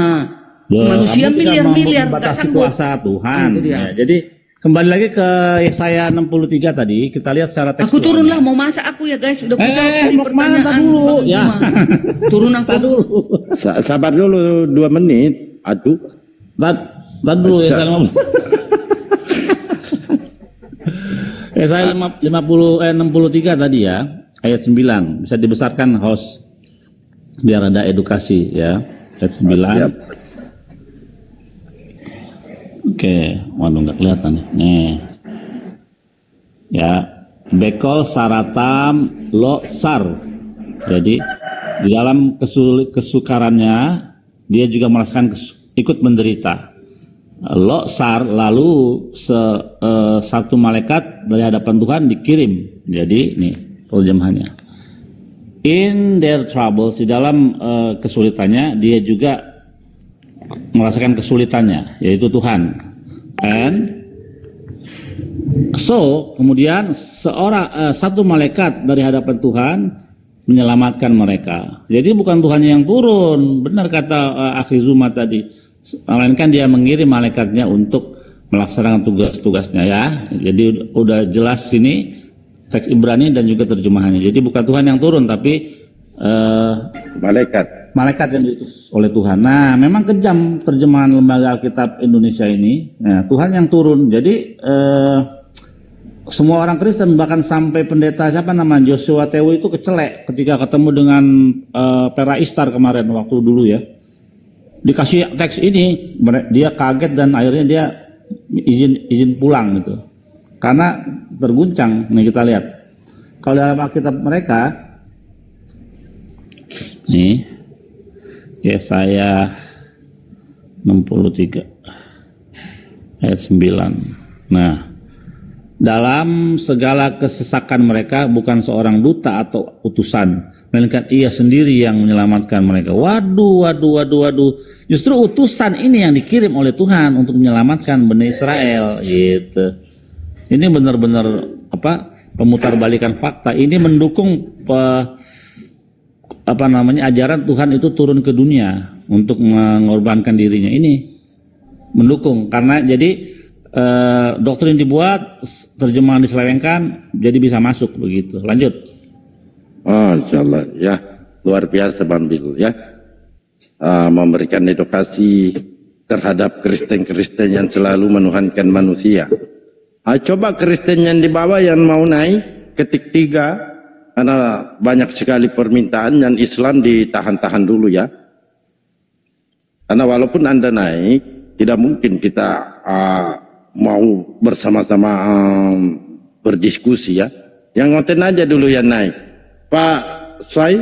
B: Manusia miliar-miliar, nggak sanggup.
F: Kuasa Tuhan. Ya, jadi kembali lagi ke Yesaya 63 tadi, kita lihat secara tekstual.
B: Aku turunlah, mau masak aku ya guys. Udah
F: mau kemana dulu? Ya.
B: Turun aku
F: dulu.
D: Sabar dulu 2 menit. Aduh.
F: Tar dulu Yesaya 63 tadi ya, ayat 9. Bisa dibesarkan host biar ada edukasi ya. Ayat 9. Siap. Oke, waduh nggak kelihatan nih. Ya, bekol saratam lo sar. Jadi di dalam kesukarannya dia juga merasakan ikut menderita. Lo sar, lalu satu malaikat dari hadapan Tuhan dikirim. Jadi ini terjemahannya. In their troubles, di dalam kesulitannya dia juga merasakan kesulitannya, yaitu Tuhan. And so kemudian satu malaikat dari hadapan Tuhan menyelamatkan mereka. Jadi bukan Tuhan yang turun, benar kata Akhi Zuma tadi, melainkan dia mengirim malaikatnya untuk melaksanakan tugas-tugasnya ya. Jadi udah jelas sini teks Ibrani dan juga terjemahannya. Jadi bukan Tuhan yang turun, tapi malaikat yang diutus oleh Tuhan. Nah, memang kejam terjemahan Lembaga Alkitab Indonesia ini. Nah, Tuhan yang turun. Jadi semua orang Kristen, bahkan sampai pendeta siapa namanya Joshua Tewu itu kecelek ketika ketemu dengan Pera Istar kemarin waktu dulu ya. Dikasih teks ini, dia kaget dan akhirnya dia izin pulang gitu. Karena terguncang. Nih kita lihat. Kalau dalam Alkitab mereka nih Yesaya 63 ayat 9. Nah, dalam segala kesesakan mereka bukan seorang duta atau utusan, melainkan ia sendiri yang menyelamatkan mereka. Waduh. Justru utusan ini yang dikirim oleh Tuhan untuk menyelamatkan Bani Israel gitu. Ini benar-benar pemutarbalikan fakta. Ini mendukung ajaran Tuhan itu turun ke dunia untuk mengorbankan dirinya. Ini mendukung karena jadi doktrin dibuat, terjemahan diselewengkan, jadi bisa masuk begitu. Lanjut.
D: Insyaallah ya, luar biasa Bang Bil ya, memberikan edukasi terhadap Kristen-Kristen yang selalu menuhankan manusia. Coba Kristen yang di bawah yang mau naik ketik 3, karena banyak sekali permintaan yang Islam ditahan-tahan dulu ya. Karena walaupun Anda naik, tidak mungkin kita mau bersama-sama berdiskusi ya. Yang ngoten aja dulu yang naik. Pak Sai,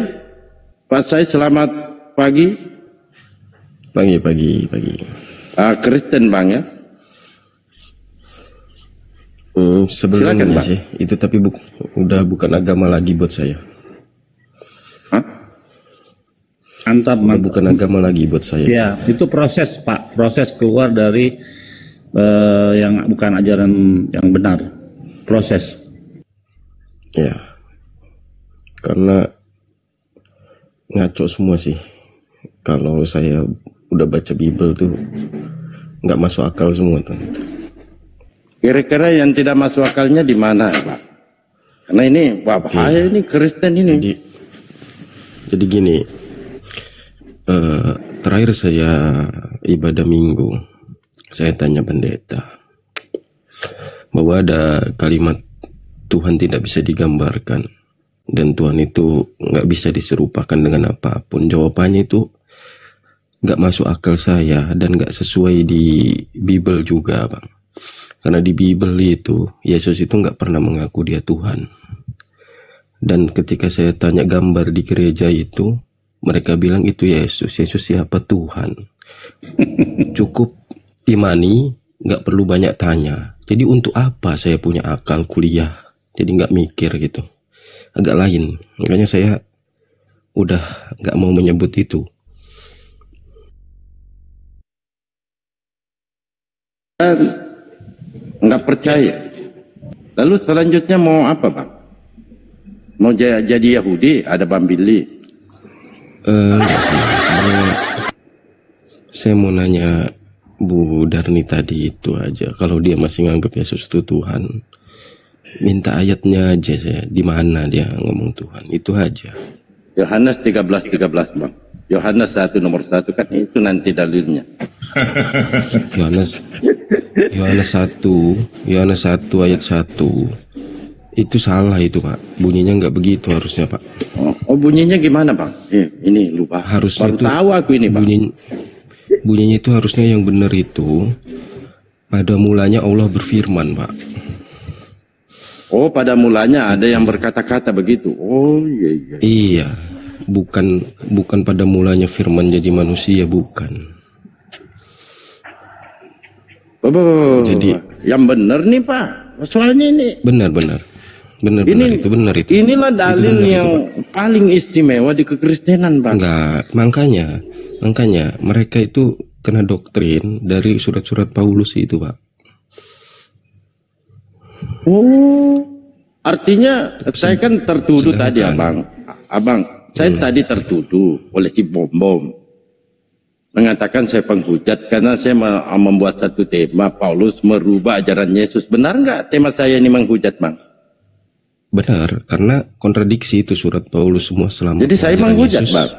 D: selamat pagi.
A: Pagi.
D: Kristen Bang ya.
A: Sebenarnya silakan, sih itu, tapi udah bukan agama lagi buat saya.
F: Mantap.
A: Bukan agama lagi buat saya.
F: Ya, itu proses Pak, proses keluar dari yang bukan ajaran yang benar, proses.
A: Ya, karena ngaco semua sih. Kalau saya udah baca Bible tuh nggak masuk akal semua tuh.
D: Kira-kira yang tidak masuk akalnya di mana, Pak? Karena ini bahaya ini Kristen ini.
A: Jadi gini, terakhir saya ibadah minggu, saya tanya pendeta bahwa ada kalimat Tuhan tidak bisa digambarkan dan Tuhan itu nggak bisa diserupakan dengan apapun. Jawabannya itu nggak masuk akal saya dan nggak sesuai di Bible juga, Bang. Karena di Bible itu Yesus itu nggak pernah mengaku dia Tuhan. Dan ketika saya tanya gambar di gereja itu, mereka bilang itu Yesus. Yesus siapa? Tuhan. Cukup imani, nggak perlu banyak tanya. Jadi untuk apa saya punya akal kuliah? Jadi nggak mikir gitu. Agak lain. Makanya saya udah nggak mau menyebut itu.
D: Nggak percaya. Lalu selanjutnya mau apa, Bang? Mau jadi Yahudi? Ada Bang Billy?
A: Enggak sih. Sebenarnya saya mau nanya Bu Darni tadi itu aja. Kalau dia masih nganggap Yesus itu Tuhan, minta ayatnya aja saya. Di mana dia ngomong Tuhan? Itu aja.
D: Yohanes 13:13, Bang. Yohanes 1 nomor 1 kan itu nanti dalilnya.
A: Yohanes 1 ayat 1. Itu salah itu, Pak. Bunyinya nggak begitu harusnya, Pak.
D: Oh, bunyinya gimana, Bang? Ini lupa.
A: Harusnya
D: baru
A: itu
D: tahu aku ini, Bang.
A: Bunyinya itu harusnya yang benar itu, pada mulanya Allah berfirman, Pak.
D: Oh, pada mulanya ada yang berkata-kata begitu. Oh, iya.
A: Iya. Bukan pada mulanya firman jadi manusia, bukan.
D: Jadi yang benar nih, Pak. Soalnya ini
A: benar itu.
D: Inilah dalil yang paling istimewa di kekristenan, Bang.
A: Enggak, makanya mereka itu kena doktrin dari surat-surat Paulus itu, Pak.
D: Oh, artinya saya kan tertuduh tadi, Abang. Saya tadi tertuduh oleh si Bom mengatakan saya penghujat karena saya membuat satu tema Paulus merubah ajaran Yesus. Benar nggak tema saya ini menghujat, Bang?
A: Benar, karena kontradiksi itu surat Paulus semua selama.
D: Jadi saya menghujat, Yesus, Bang?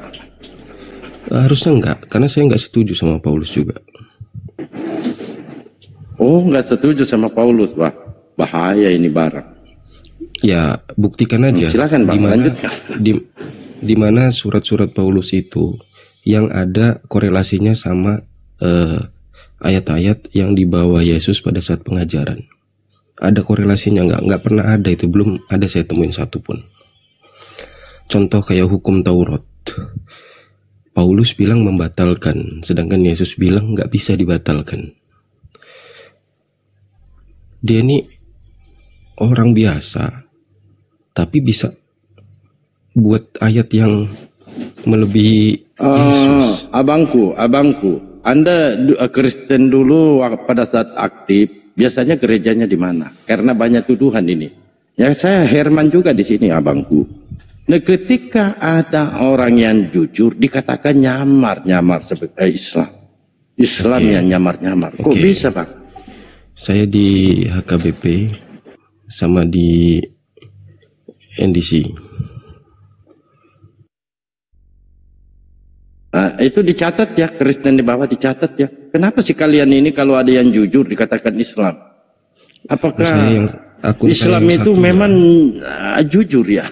A: Harusnya enggak, karena saya enggak setuju sama Paulus juga.
D: Oh, enggak setuju sama Paulus, Bang. Bahaya ini barang.
A: Ya, buktikan aja.
D: Silakan, Bang, lanjutkan.
A: Di mana surat-surat Paulus itu yang ada korelasinya sama ayat-ayat yang dibawa Yesus pada saat pengajaran. Ada korelasinya nggak pernah ada itu, belum ada saya temuin satu pun. Contoh kayak hukum Taurat, Paulus bilang membatalkan, sedangkan Yesus bilang nggak bisa dibatalkan. Dia ini orang biasa, tapi bisa buat ayat yang melebihi Yesus.
D: Abangku, Anda Kristen dulu pada saat aktif. Biasanya gerejanya di mana? Karena banyak tuduhan ini. Ya, saya Herman juga di sini, abangku. Nah, ketika ada orang yang jujur dikatakan nyamar sebagai Islam yang nyamar. Kok bisa, Bang?
A: Saya di HKBP sama di NDC.
D: Nah, itu dicatat ya, Kristen di bawah dicatat ya. Kenapa sih kalian ini kalau ada yang jujur dikatakan Islam? Apakah Islam itu memang jujur ya?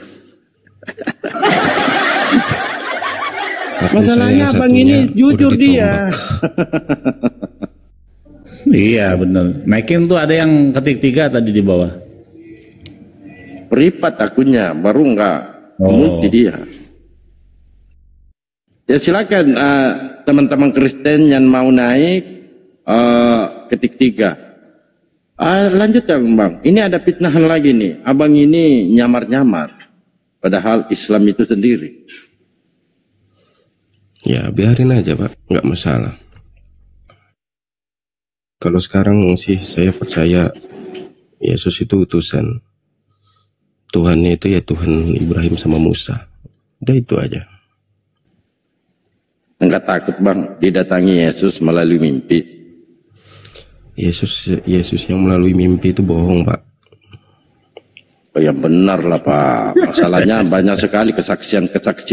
D: Masalahnya abang ini jujur dia.
F: Iya benar. Naikin tuh ada yang ketik 3 tadi di bawah.
D: Privat akunnya, baru enggak multi dia. Ya silakan teman-teman Kristen yang mau naik ketik 3. Lanjut ya, Bang. Ini ada fitnahan lagi nih. Abang ini nyamar-nyamar. Padahal Islam itu sendiri.
A: Ya biarin aja, Pak. Nggak masalah. Kalau sekarang sih saya percaya Yesus itu utusan. Tuhannya itu ya Tuhan Ibrahim sama Musa. Udah itu aja.
D: Enggak takut, Bang, didatangi Yesus melalui mimpi?
A: Yesus yang melalui mimpi itu bohong, Pak.
D: Oh, ya benar lah, Pak. Masalahnya banyak sekali kesaksian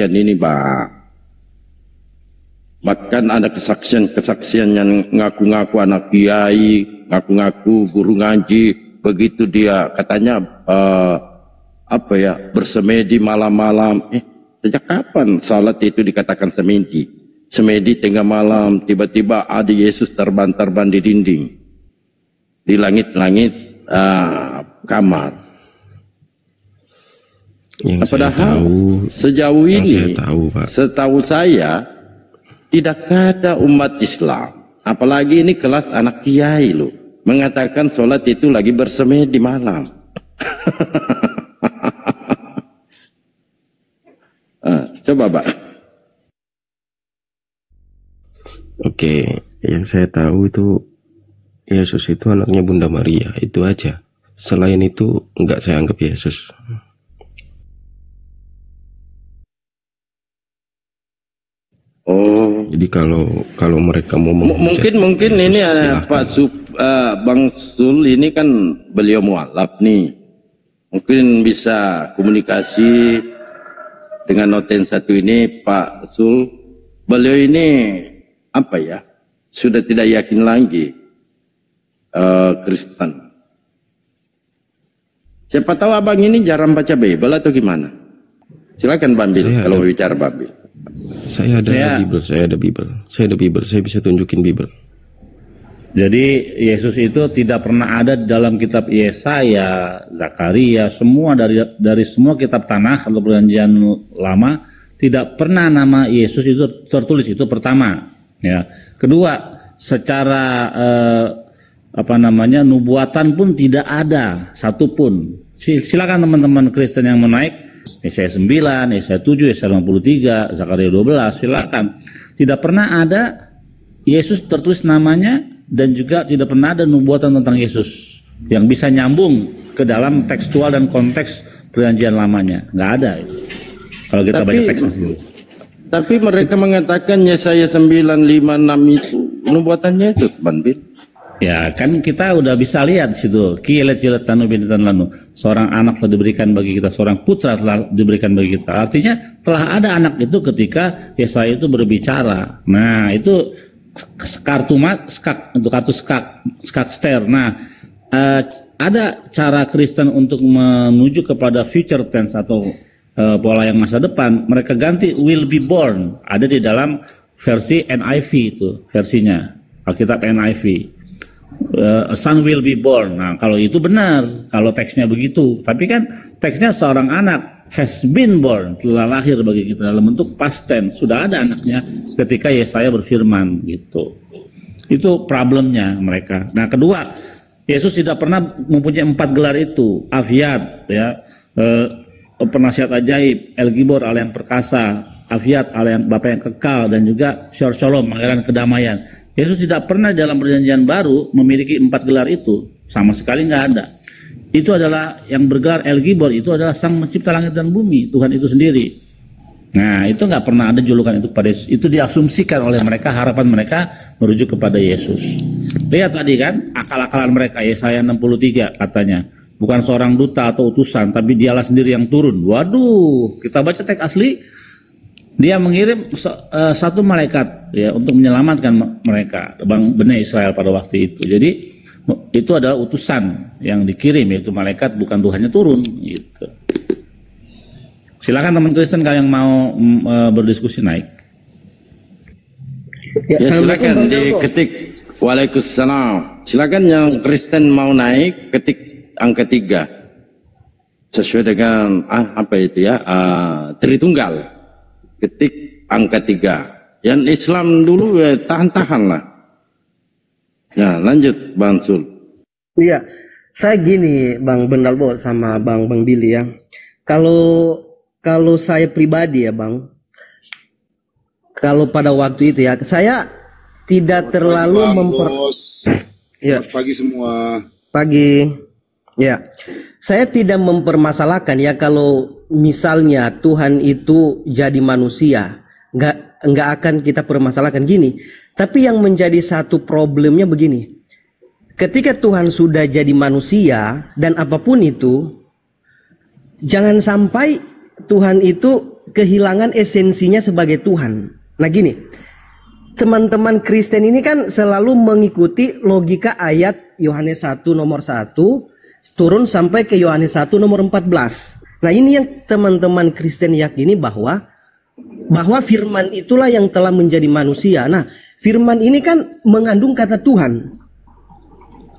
D: ini, Pak. Bahkan ada kesaksian yang ngaku-ngaku anak kiai, ngaku-ngaku guru ngaji. Begitu dia katanya bersemedi malam-malam. Sejak kapan salat itu dikatakan semedi? Semedi tengah malam, tiba-tiba ada Yesus terbang di dinding, di langit-langit kamar.
A: Yang
D: Padahal
A: saya tahu,
D: sejauh
A: yang
D: ini,
A: saya tahu, Pak.
D: setahu saya tidak ada umat Islam, apalagi ini kelas anak kiai loh, mengatakan sholat itu lagi bersemedi malam. Coba Pak.
A: Oke, yang saya tahu itu Yesus itu anaknya Bunda Maria, itu aja. Selain itu enggak saya anggap Yesus.
D: Oh,
A: jadi kalau mereka mau
D: mungkin ini Pak Bang Sul ini kan beliau mualaf nih, mungkin bisa komunikasi dengan noten satu ini Pak Sul. Beliau ini apa ya, sudah tidak yakin lagi Kristen. Siapa tahu abang ini jarang baca Bible atau gimana? Silakan Bang Bil kalau mau bicara Bang Bil.
A: Saya ada Bible, saya bisa tunjukin Bible.
F: Jadi Yesus itu tidak pernah ada di dalam kitab Yesaya, Zakaria, semua dari semua kitab tanah atau perjanjian lama tidak pernah nama Yesus itu tertulis, itu pertama. Ya, kedua, secara nubuatan pun tidak ada satupun. Silakan teman-teman Kristen yang mau naik Yesaya 9, Yesaya 7, Yesaya 53, Zakaria 12, silakan. Tidak pernah ada Yesus tertulis namanya, dan juga tidak pernah ada nubuatan tentang Yesus yang bisa nyambung ke dalam tekstual dan konteks perjanjian lamanya. Nggak ada itu. Kalau kita baca teksnya sendiri.
D: Tapi mereka mengatakan Yesaya 9:5-6 itu nubuatan Yesus, Bang Bil.
F: Ya kan kita udah bisa lihat di situ. Kilet tanu bintan lanu. Seorang anak telah diberikan bagi kita, seorang putra telah diberikan bagi kita. Artinya telah ada anak itu ketika Yesaya itu berbicara. Nah itu skakster. Nah ada cara Kristen untuk menuju kepada future tense atau pola yang masa depan. Mereka ganti will be born. Ada di dalam versi NIV itu versinya, Alkitab NIV. A son will be born. Nah kalau itu benar, kalau teksnya begitu. Tapi kan teksnya seorang anak has been born, telah lahir bagi kita dalam bentuk past tense. Sudah ada anaknya ketika Yesaya berfirman gitu. Itu problemnya mereka. Nah kedua, Yesus tidak pernah mempunyai 4 gelar itu. Afiat, ya, penasihat ajaib, El Gibor, Allah yang perkasa, Afiat, Allah yang Bapa yang kekal, dan juga Shalom, Pangeran kedamaian. Yesus tidak pernah dalam perjanjian baru memiliki 4 gelar itu, sama sekali nggak ada. Itu adalah yang bergelar El Gibor, itu adalah Sang Mencipta langit dan bumi, Tuhan itu sendiri. Nah itu nggak pernah ada julukan itu pada Yesus. Itu diasumsikan oleh mereka, harapan mereka merujuk kepada Yesus. Lihat tadi kan akal-akalan mereka, Yesaya 63 katanya, bukan seorang duta atau utusan, tapi dialah sendiri yang turun. Waduh, kita baca teks asli, dia mengirim satu malaikat ya untuk menyelamatkan mereka, Bani Israel pada waktu itu. Jadi itu adalah utusan yang dikirim, yaitu malaikat, bukan Tuhannya turun gitu. Silakan teman Kristen kalau yang mau berdiskusi naik.
D: Ya silakan diketik. Waalaikumsalam. Silakan yang Kristen mau naik, ketik angka 3 sesuai dengan apa itu ya, Tritunggal. Ketik angka 3. Yang Islam dulu ya tahan-tahan lah. Ya lanjut Bang Sul.
G: Iya, saya gini Bang Bendalbo sama Bang Billy ya. Kalau saya pribadi ya Bang, kalau pada waktu itu ya saya tidak terlalu
H: Ya. Pagi semua.
G: Pagi. Ya. Saya tidak mempermasalahkan ya kalau misalnya Tuhan itu jadi manusia, nggak akan kita permasalahkan gini. Tapi yang menjadi satu problemnya begini, ketika Tuhan sudah jadi manusia dan apapun itu, jangan sampai Tuhan itu kehilangan esensinya sebagai Tuhan. Nah gini, teman-teman Kristen ini kan selalu mengikuti logika ayat Yohanes 1 nomor 1 turun sampai ke Yohanes 1 nomor 14. Nah ini yang teman-teman Kristen yakini bahwa firman itulah yang telah menjadi manusia. Nah firman ini kan mengandung kata Tuhan.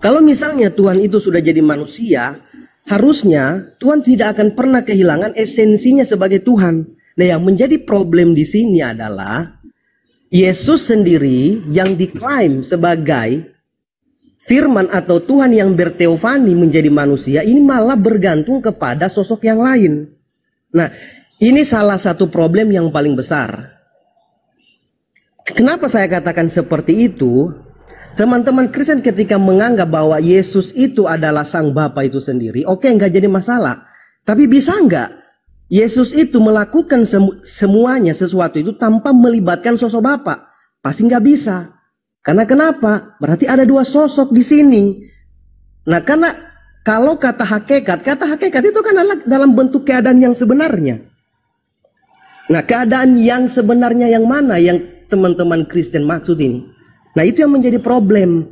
G: Kalau misalnya Tuhan itu sudah jadi manusia, harusnya Tuhan tidak akan pernah kehilangan esensinya sebagai Tuhan. Nah, yang menjadi problem di sini adalah Yesus sendiri yang diklaim sebagai firman atau Tuhan yang berteofani menjadi manusia, ini malah bergantung kepada sosok yang lain. Nah, ini salah satu problem yang paling besar. Kenapa saya katakan seperti itu? Teman-teman Kristen ketika menganggap bahwa Yesus itu adalah sang Bapa itu sendiri, oke, nggak jadi masalah. Tapi bisa nggak Yesus itu melakukan semuanya sesuatu itu tanpa melibatkan sosok Bapa? Pasti nggak bisa. Karena kenapa? Berarti ada dua sosok di sini. Nah, karena kalau kata hakikat itu kan adalah dalam bentuk keadaan yang sebenarnya. Nah, keadaan yang sebenarnya yang mana yang teman-teman Kristen maksud ini? Nah, itu yang menjadi problem.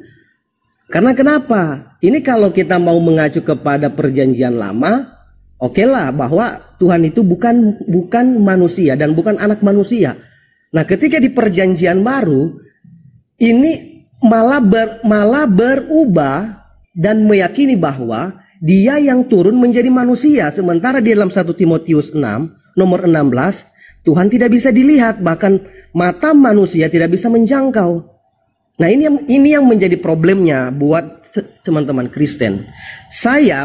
G: Karena kenapa? Ini kalau kita mau mengacu kepada perjanjian lama, okelah bahwa Tuhan itu bukan manusia dan bukan anak manusia. Nah, ketika di perjanjian baru, ini malah berubah dan meyakini bahwa dia yang turun menjadi manusia. Sementara di dalam 1 Timotius 6 nomor 16, Tuhan tidak bisa dilihat, bahkan mata manusia tidak bisa menjangkau. Nah, ini yang menjadi problemnya buat teman-teman Kristen.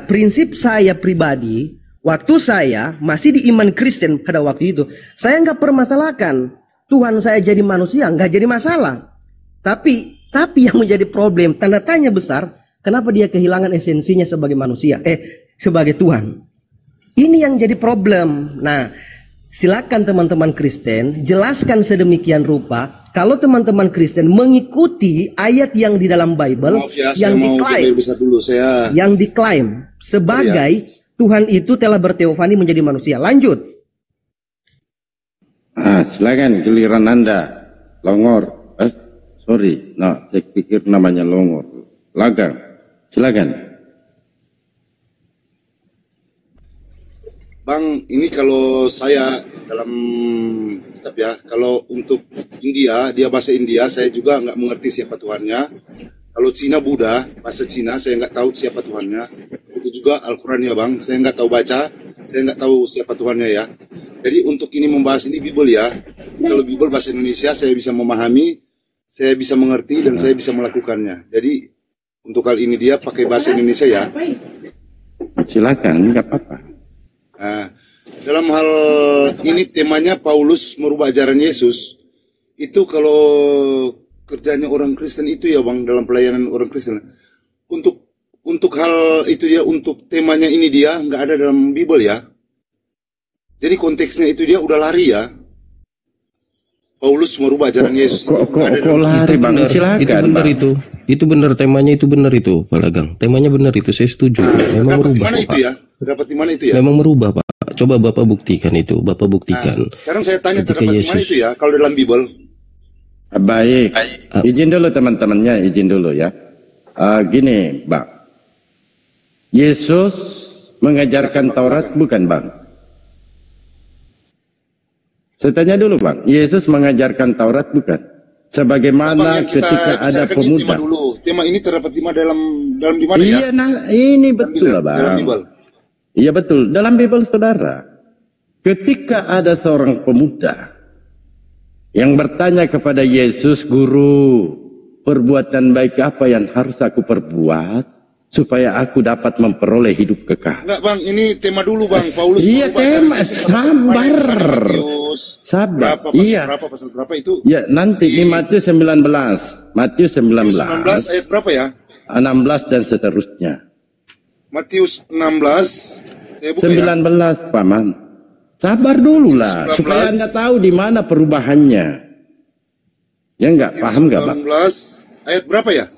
G: Prinsip saya pribadi, waktu saya masih di iman Kristen pada waktu itu, saya nggak permasalahkan Tuhan saya jadi manusia, nggak jadi masalah. Tapi yang menjadi problem, tanda tanya besar, kenapa dia kehilangan esensinya sebagai manusia, sebagai Tuhan. Ini yang jadi problem. Nah, silakan teman-teman Kristen, jelaskan sedemikian rupa, kalau teman-teman Kristen mengikuti ayat yang di dalam Bible, yang diklaim sebagai Tuhan itu telah berteofani menjadi manusia. Lanjut.
D: Silakan giliran Anda, Longor. Saya pikir namanya Longor. Lagang, silakan.
H: Bang, ini kalau saya dalam kitab ya, kalau untuk India, dia bahasa India, saya juga nggak mengerti siapa Tuhannya. Kalau Cina Buddha, bahasa Cina, saya nggak tahu siapa Tuhannya. Itu juga Al-Quran ya Bang, saya nggak tahu baca, saya nggak tahu siapa Tuhannya ya. Jadi untuk ini membahas ini Bible ya. Kalau Bible bahasa Indonesia, saya bisa memahami, saya bisa mengerti dan saya bisa melakukannya. Jadi untuk hal ini dia pakai bahasa Indonesia ya.
D: Silakan, nggak apa-apa.
H: Nah, dalam hal ini temanya Paulus merubah ajaran Yesus. Itu kalau kerjanya orang Kristen itu ya Bang, dalam pelayanan orang Kristen. Untuk hal itu ya, untuk temanya ini dia nggak ada dalam Bible ya. Jadi konteksnya itu dia udah lari ya. Paulus merubah ajaran Yesus.
A: Kok lari Bang? Silakan. Itu benar Bang. Itu benar, temanya itu benar itu, Pak Lagang. Temanya benar itu, saya setuju. Memang merubah.
H: Dapat di mana itu ya?
A: Memang merubah Pak. Coba Bapak buktikan itu, Bapak buktikan.
H: Nah, sekarang saya tanya terdapat di mana itu ya? Kalau dalam Bible.
D: Baik. Izin dulu teman-temannya, izin dulu ya. Gini, Bang. Yesus mengajarkan Taurat bukan Bang? Saya tanya dulu Bang, Yesus mengajarkan Taurat bukan? Sebagaimana ketika ada pemuda.
H: Tema ini terdapat di mana dalam di mana ya?
D: Iya, nah ini betul lah Bang.
H: Dalam Bible.
D: Iya betul, dalam Bible saudara. Ketika ada seorang pemuda yang bertanya kepada Yesus, Guru, perbuatan baik apa yang harus aku perbuat supaya aku dapat memperoleh hidup kekal?
H: Enggak Bang, ini tema dulu Bang. Paulus
D: iya tema, sabar.
H: Pasal berapa itu?
D: Ya nanti di Matius 19. Matius 19
H: ayat berapa ya?
D: 16 dan seterusnya.
H: Matius 16
D: 19 Paman. Sabar dulu lah, supaya Anda tahu di mana perubahannya. Ya enggak, paham enggak Pak?
H: 19 ayat berapa ya?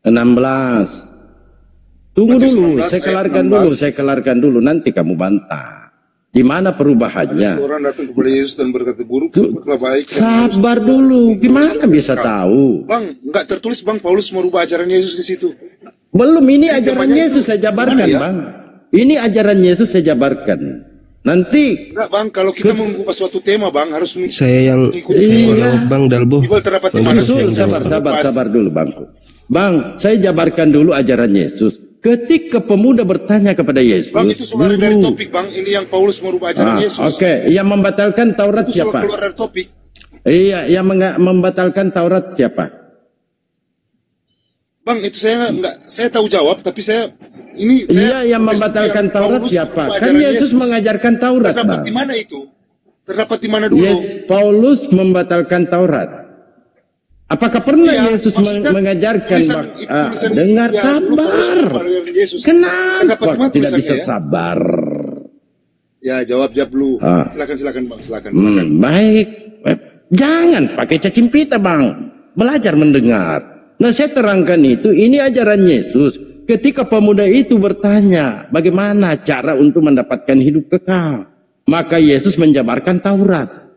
D: 16. Tunggu dulu, saya kelarkan dulu, nanti kamu bantah. Di mana perubahannya?
H: Ada seorang datang kepada Yesus dan berkata, Guru, berbuatlah baik.
D: Sabar dulu, gimana bisa tahu?
H: Bang, enggak tertulis Bang, Paulus merubah ajaran Yesus di situ.
D: Belum, ini ajaran Yesus saya jabarkan ya? Bang. Ini ajaran Yesus saya jabarkan. Nanti
H: enggak Bang, kalau kita mengupas suatu tema Bang, harus
A: saya yang Bang Dalbo.
H: Bible terdapat di mana?
D: Sabar dulu Bang. Bang, saya jabarkan dulu ajaran Yesus. Ketika pemuda bertanya kepada Yesus,
H: Bang, itu keluar dari topik, Bang. Ini yang Paulus merubah ajaran Yesus.
D: Oke, yang membatalkan Taurat
H: itu
D: siapa?
H: Keluar dari topik.
D: Iya, yang membatalkan Taurat siapa?
H: Bang, itu saya tahu jawab, tapi
D: yang membatalkan Taurat siapa? Kan Yesus mengajarkan Taurat.
H: Terdapat di mana itu? Terdapat di mana dulu?
D: Paulus membatalkan Taurat. Apakah pernah Yesus mengajarkan dengar sabar? Kenapa tidak bisa sabar?
H: Ya, jawab dulu. Silakan Bang, silakan.
D: Baik. Jangan pakai cacimpita, Bang. Belajar mendengar. Nah, saya terangkan itu, ini ajaran Yesus. Ketika pemuda itu bertanya, bagaimana cara untuk mendapatkan hidup kekal? Maka Yesus menjabarkan Taurat.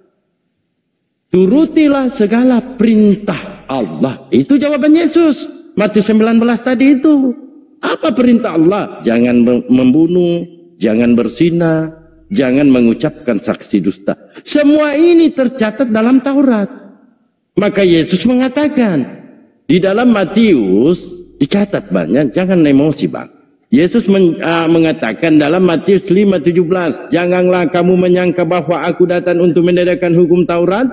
D: Turutilah segala perintah Allah. Itu jawaban Yesus. Matius 19 tadi itu. Apa perintah Allah? Jangan membunuh, jangan berzina, jangan mengucapkan saksi dusta. Semua ini tercatat dalam Taurat. Maka Yesus mengatakan, di dalam Matius dicatat banyak, jangan emosi, Bang. Yesus mengatakan dalam Matius 5:17, janganlah kamu menyangka bahwa aku datang untuk menegakkan hukum Taurat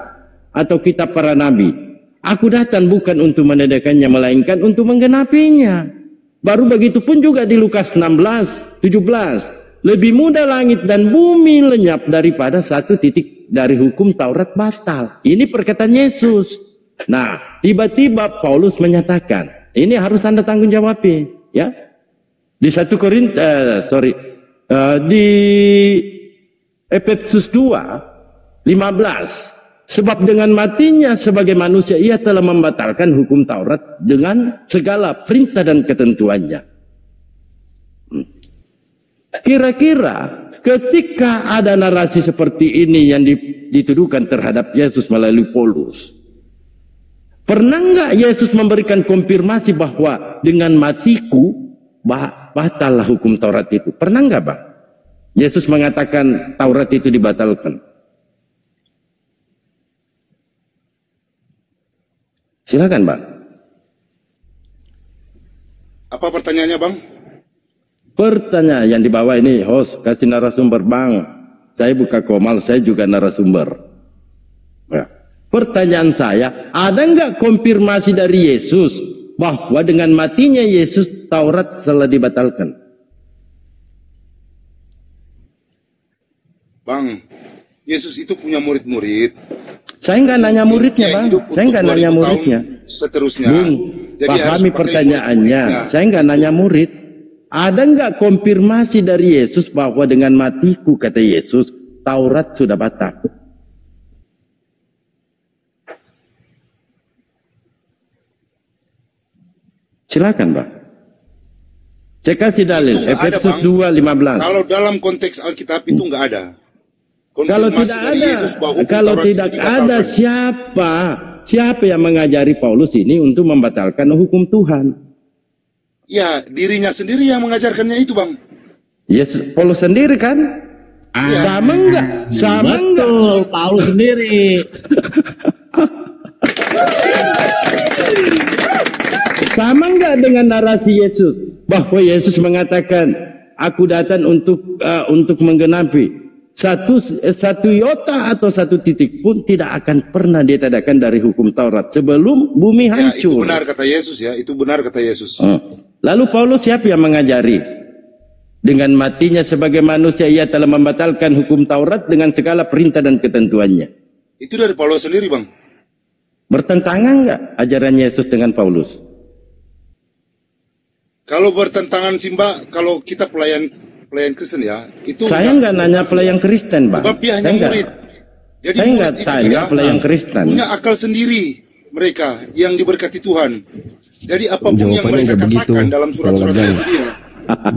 D: atau kitab para nabi. Aku datang bukan untuk menegakkannya, melainkan untuk menggenapinya. Baru begitu pun juga di Lukas 16:17, lebih mudah langit dan bumi lenyap daripada satu titik dari hukum Taurat batal. Ini perkataan Yesus. Nah, tiba-tiba Paulus menyatakan, ini harus Anda tanggung jawabnya, ya. Di 1 Korintus, di Efesus 2:15, sebab dengan matinya sebagai manusia ia telah membatalkan hukum Taurat dengan segala perintah dan ketentuannya. Kira-kira ketika ada narasi seperti ini yang dituduhkan terhadap Yesus melalui Paulus, pernah nggak Yesus memberikan konfirmasi bahwa dengan matiku batallah hukum Taurat itu? Pernah nggak, Bang? Yesus mengatakan Taurat itu dibatalkan. Silakan, Bang.
H: Apa pertanyaannya, Bang?
D: Pertanyaan yang di bawah ini, host, kasih narasumber, Bang. Saya buka komal, saya juga narasumber. Nah, pertanyaan saya, ada nggak konfirmasi dari Yesus bahwa dengan matinya Yesus Taurat telah dibatalkan?
H: Bang, Yesus itu punya murid-murid.
D: Saya nggak nanya muridnya, Bang. Saya nggak nanya muridnya.
H: Seterusnya.
D: Jadi pahami pertanyaannya. Saya nggak nanya murid. Ada nggak konfirmasi dari Yesus bahwa dengan matiku, kata Yesus, Taurat sudah batal? Silakan, Bang. Saya kasih dalil. Efesus 2:15.
H: Kalau dalam konteks Alkitab itu nggak ada.
D: Kalau tidak ada, siapa yang mengajari Paulus ini untuk membatalkan hukum Tuhan?
H: Ya, dirinya sendiri yang mengajarkannya itu, Bang.
D: Yes, Paulus sendiri kan? Sama enggak? Sama
F: betul, enggak? Paulus sendiri.
D: Sama enggak dengan narasi Yesus bahwa Yesus mengatakan, aku datang untuk menggenapi. Satu iota atau satu titik pun tidak akan pernah ditadakan dari hukum Taurat sebelum bumi hancur.
H: Itu benar kata Yesus, ya. Itu benar kata Yesus.
D: Lalu Paulus siapa yang mengajari? Dengan matinya sebagai manusia ia telah membatalkan hukum Taurat dengan segala perintah dan ketentuannya.
H: Itu dari Paulus sendiri, Bang.
D: Bertentangan nggak ajaran Yesus dengan Paulus?
H: Kalau bertentangan, Simba, kalau kita pelayan Kristen, ya, itu
D: saya nggak nanya pelayan Kristen, Bang.
H: Sebab dia hanya murid. Jadi
D: saya nggak tanya pelayan Kristen.
H: Punya akal sendiri mereka yang diberkati Tuhan. Jadi apapun yang mereka katakan dalam surat-surat itu dia.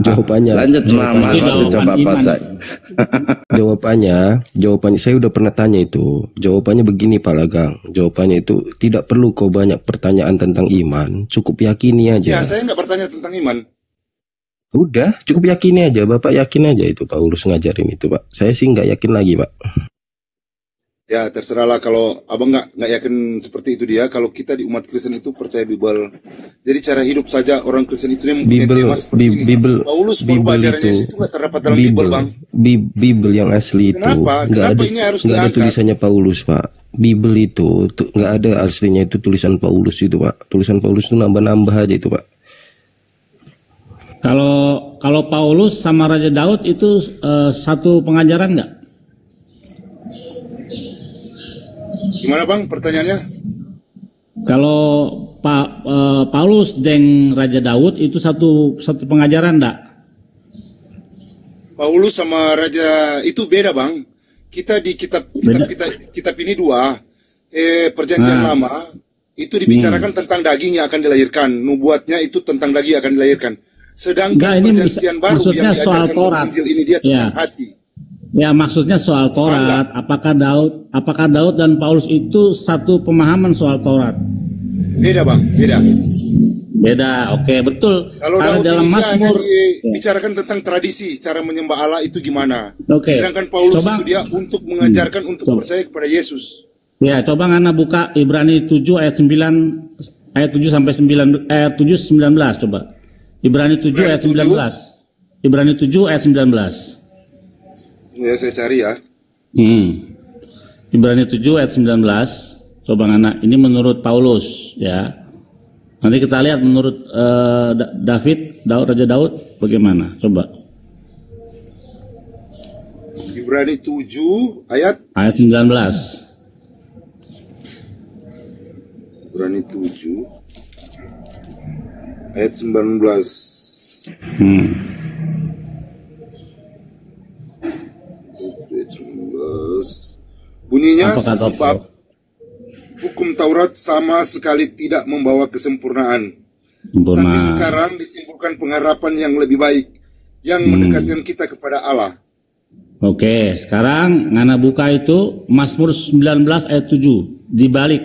A: Jawabannya.
D: Lanjut, Mama. Coba pasai.
A: Jawabannya saya udah pernah tanya itu. Jawabannya begini, Pak Lagang. Jawabannya itu tidak perlu kau banyak pertanyaan tentang iman, cukup yakini aja.
H: Ya, saya nggak bertanya tentang iman.
A: Udah, cukup yakini aja. Bapak yakin aja itu Paulus ngajarin itu, Pak. Saya sih nggak yakin lagi, Pak.
H: Ya terserahlah, kalau abang nggak yakin seperti itu dia. Kalau kita di umat Kristen itu percaya Bible. Jadi cara hidup saja orang Kristen itu yang mempunyai tema seperti ini. Paulus merubah ajaran Yesus itu nggak terdapat dalam Bible, bang.
A: Bible yang asli itu.
H: Kenapa ini harus
A: nggak ada
H: diangkat?
A: tulisannya Paulus, Pak. Bible itu nggak ada aslinya, itu tulisan Paulus itu, Pak. Tulisan Paulus itu nambah-nambah aja itu, Pak.
F: Kalau Paulus sama Raja Daud itu satu pengajaran nggak?
H: Gimana bang pertanyaannya?
F: Kalau Paulus dan Raja Daud itu satu pengajaran enggak?
H: Paulus sama Raja itu beda bang. Kita di kitab ini dua. Perjanjian lama itu dibicarakan tentang daging yang akan dilahirkan. Nubuatnya itu tentang daging yang akan dilahirkan. Sedangkan perjanjian baru yang diajarkan dalam Injil ini dia tentang hati.
F: Ya, maksudnya soal Taurat. Apakah Daud dan Paulus itu satu pemahaman soal Taurat?
H: Beda bang, beda.
F: Beda, oke, betul.
H: Kalau Daud dalam Mazmur bicarakan tentang tradisi, cara menyembah Allah itu gimana. Sedangkan Paulus itu dia untuk mengajarkan untuk percaya kepada Yesus.
F: Ya, coba Ngana buka Ibrani 7 ayat 9 ayat 7 sampai 9 ayat 7 19 coba. Ibrani 7 ayat 19. Ibrani 7 ayat 19.
H: Ya, saya cari ya.
F: Ibrani 7 ayat 19. Coba Ngana, ini menurut Paulus ya. Nanti kita lihat menurut Raja Daud bagaimana. Coba.
H: Ibrani 7 ayat
F: 19.
H: Ibrani 7 ayat 19. Bunyinya, sebab hukum Taurat sama sekali tidak membawa kesempurnaan. Tapi sekarang ditimbulkan pengharapan yang lebih baik, yang mendekatkan kita kepada Allah.
F: Oke, sekarang Ngana buka itu Mazmur 19 ayat 7, dibalik.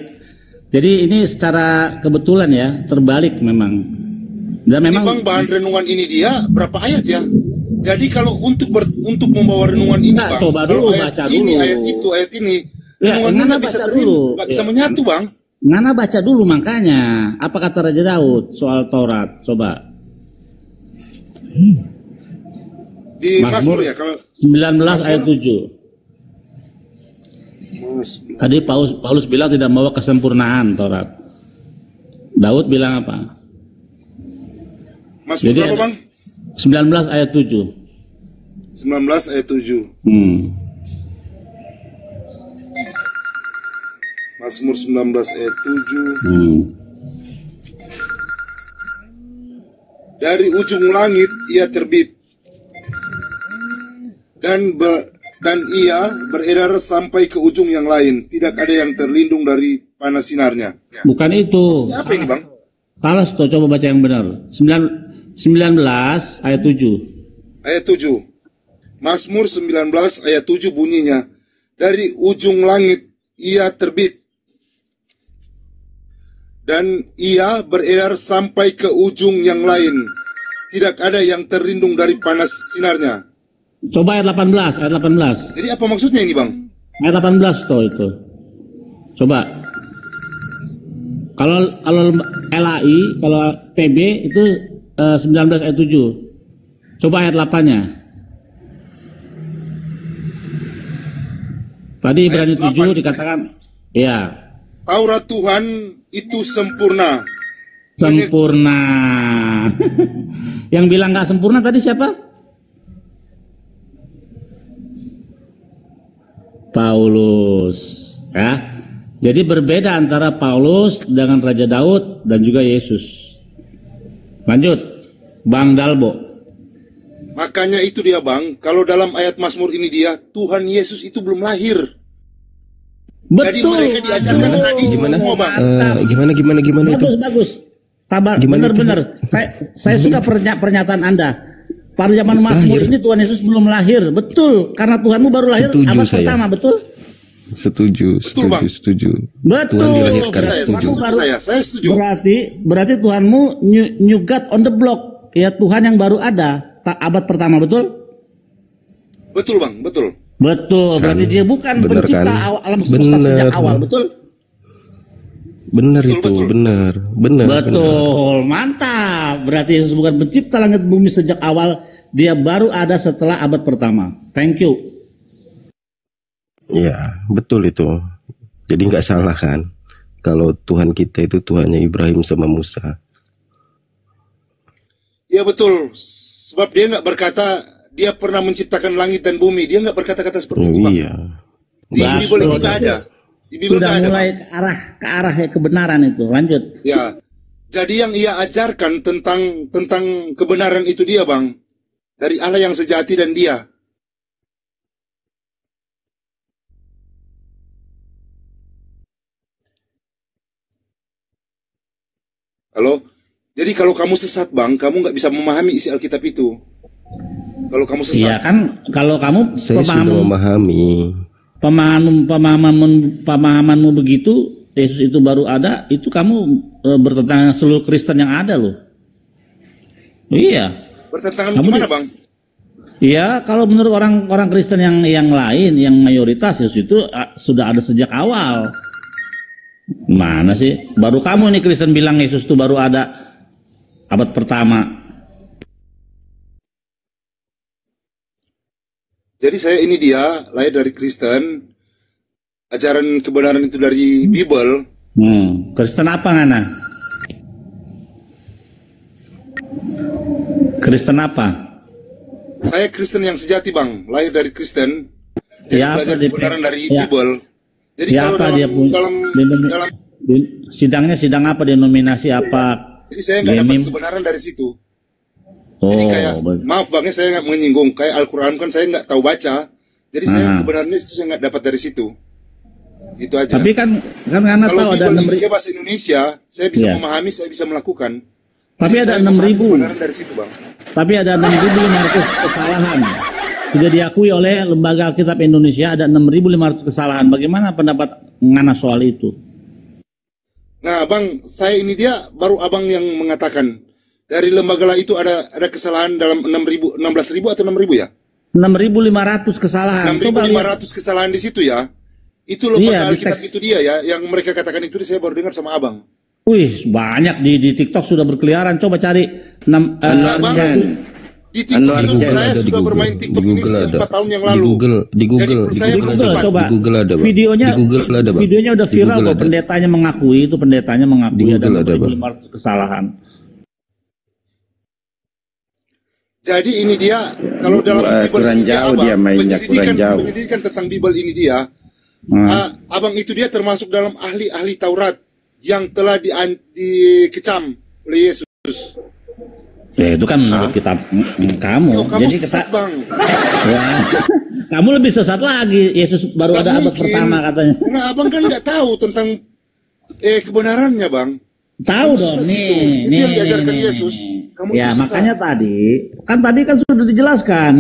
F: Jadi ini secara kebetulan ya, terbalik memang. Dan memang
H: bang, bahan renungan ini dia berapa ayat ya? Jadi kalau untuk membawa renungan ini bang,
F: coba dulu baca dulu.
H: Ayat itu, ayat ini, renungannya nggak bisa terima, nggak bisa menyatu bang.
F: Ngana baca dulu makanya. Apa kata Raja Daud soal Taurat? Coba.
H: Di Mazmur ya, kalau
F: 19 ayat 7. Tadi Paulus bilang tidak membawa kesempurnaan Taurat. Daud bilang apa?
H: Mazmur berapa bang?
F: 19 ayat 7.
H: 19 ayat 7. Mazmur 19 ayat 7. Dari ujung langit ia terbit, dan ia beredar sampai ke ujung yang lain. Tidak ada yang terlindung dari panas sinarnya.
F: Bukan itu.
H: Maksudnya apa ini bang?
F: Kalau coba baca yang benar. 19 ayat 7.
H: Ayat 7. Mazmur 19 ayat 7 bunyinya, dari ujung langit ia terbit, dan ia beredar sampai ke ujung yang lain. Tidak ada yang terlindung dari panas sinarnya.
F: Coba ayat 18, ayat 18.
H: Jadi apa maksudnya ini bang?
F: Ayat 18 toh itu. Coba. Kalau LAI, kalau TB itu 19 ayat 7. Coba ayat 8-nya. Tadi Ibrani 7 dikatakan, ya.
H: Taurat Tuhan itu sempurna.
F: Sempurna. Yang bilang nggak sempurna tadi siapa? Paulus. Ya. Jadi berbeda antara Paulus dengan Raja Daud dan juga Yesus. Lanjut, Bang Dalbo.
H: Makanya itu dia bang, kalau dalam ayat Mazmur ini dia, Tuhan Yesus itu belum lahir.
F: Betul.
H: Jadi mereka diajarkan tradisi semua bang.
A: Gimana itu?
F: Bagus. Sabar, benar-benar. Saya suka pernyataan Anda. Pada zaman Mazmur ini Tuhan Yesus belum lahir. Betul, karena Tuhanmu baru lahir abad pertama, betul?
A: Setuju.
F: Betul.
A: Tuhan dilahirkan.
H: Saya setuju.
F: Berarti Tuhanmu new God on the block. Ya, Tuhan yang baru ada abad pertama, betul?
H: Betul bang, betul.
F: Betul, berarti dia bukan
A: Bener
F: pencipta
A: kan?
F: alam semesta sejak awal, betul?
A: Benar itu, benar.
F: Betul, mantap. Berarti Yesus bukan pencipta langit bumi sejak awal, dia baru ada setelah abad pertama. Thank you.
A: Ya, betul itu. Jadi nggak salah kan? Kalau Tuhan kita itu Tuhannya Ibrahim sama Musa.
H: Ya betul. Sebab dia nggak berkata dia pernah menciptakan langit dan bumi. Dia nggak berkata-kata seperti itu, Bang.
A: Iya.
H: Di Bible kita ada. Di Bible
F: Sudah
H: ada,
F: mulai
H: Bang.
F: ke arah kebenaran itu. Lanjut.
H: Ya. Jadi yang ia ajarkan tentang kebenaran itu dia, Bang. Dari Allah yang sejati dan dia. Halo? Jadi kalau kamu sesat, Bang, kamu nggak bisa memahami isi Alkitab itu. Kalau kamu sesat.
F: Iya kan, kalau kamu
A: Saya sudah memahami.
F: pemahamanmu begitu, Yesus itu baru ada, itu kamu bertentangan seluruh Kristen yang ada loh. Iya.
H: Bertentangan gimana, Bang?
F: Iya, kalau menurut orang Kristen yang lain, yang mayoritas Yesus itu sudah ada sejak awal. Mana sih? Baru kamu nih Kristen bilang Yesus itu baru ada abad pertama.
H: Jadi saya ini dia, lahir dari Kristen, ajaran kebenaran itu dari Bible.
F: Kristen apa Ngana? Kristen apa?
H: Saya Kristen yang sejati, Bang, lahir dari Kristen. Jadi
F: Ya,
H: belajar kebenaran dari Bible. Jadi
F: Ya,
H: kalau
F: apa dia punya?
H: dalam
F: Sidangnya sidang apa, denominasi apa?
H: jadi saya nggak dapat kebenaran dari situ. Jadi kayak, maaf Bang, saya nggak menyinggung. Kayak Al-Quran kan saya nggak tahu baca. Jadi saya kebenarannya itu saya nggak dapat dari situ. Itu aja.
F: Tapi kan Ngana tahu ada 6.000
H: bahasa Indonesia, saya bisa memahami, saya bisa melakukan.
F: Tapi
H: Jadi
F: ada
H: saya
F: 6.000.
H: kebenaran dari situ, Bang.
F: Tapi ada 6.500 kesalahan. Sudah diakui oleh Lembaga Alkitab Indonesia ada 6.500 kesalahan. Bagaimana pendapat Ngana soal itu?
H: Nah, Bang, saya ini dia baru Abang yang mengatakan dari lembaga itu ada kesalahan dalam 16.000 atau 6.000 ya?
F: 6.500 kesalahan.
H: 6.500 kesalahan di situ ya. Itu lembaga Alkitab itu dia ya, yang mereka katakan itu saya baru dengar sama Abang.
F: Wih, banyak di TikTok sudah berkeliaran. Coba cari
H: Bang, di TikTok itu saya sudah bermain TikTok ini 4 tahun yang lalu.
A: Di Google
F: coba.
A: Di Google ada, Bang.
F: Videonya,
A: Di Google ada, Bang.
F: Videonya udah viral kok. Pendetanya mengakui itu,
A: Di Google
F: ada
A: ada,
F: 500 kesalahan.
H: Jadi ini dia, kalau dalam Bible
D: kurang
H: ini
D: jauh
H: Abang,
D: dia mainnya, kurang jauh.
H: penyelidikan tentang Bible ini dia, Abang itu dia termasuk dalam ahli-ahli Taurat yang telah dikecam oleh Yesus.
F: Ya itu kan menurut kitab kamu.
H: Kamu
F: Jadi
H: sesat, Bang.
F: Ya, kamu lebih sesat lagi. Yesus baru ada abad pertama katanya.
H: Nah, Abang kan nggak tahu tentang kebenarannya, Bang.
F: Tahu dong nih.
H: Itu yang diajarkan Yesus. Kamu
F: ya
H: itu sesat.
F: makanya tadi kan sudah dijelaskan.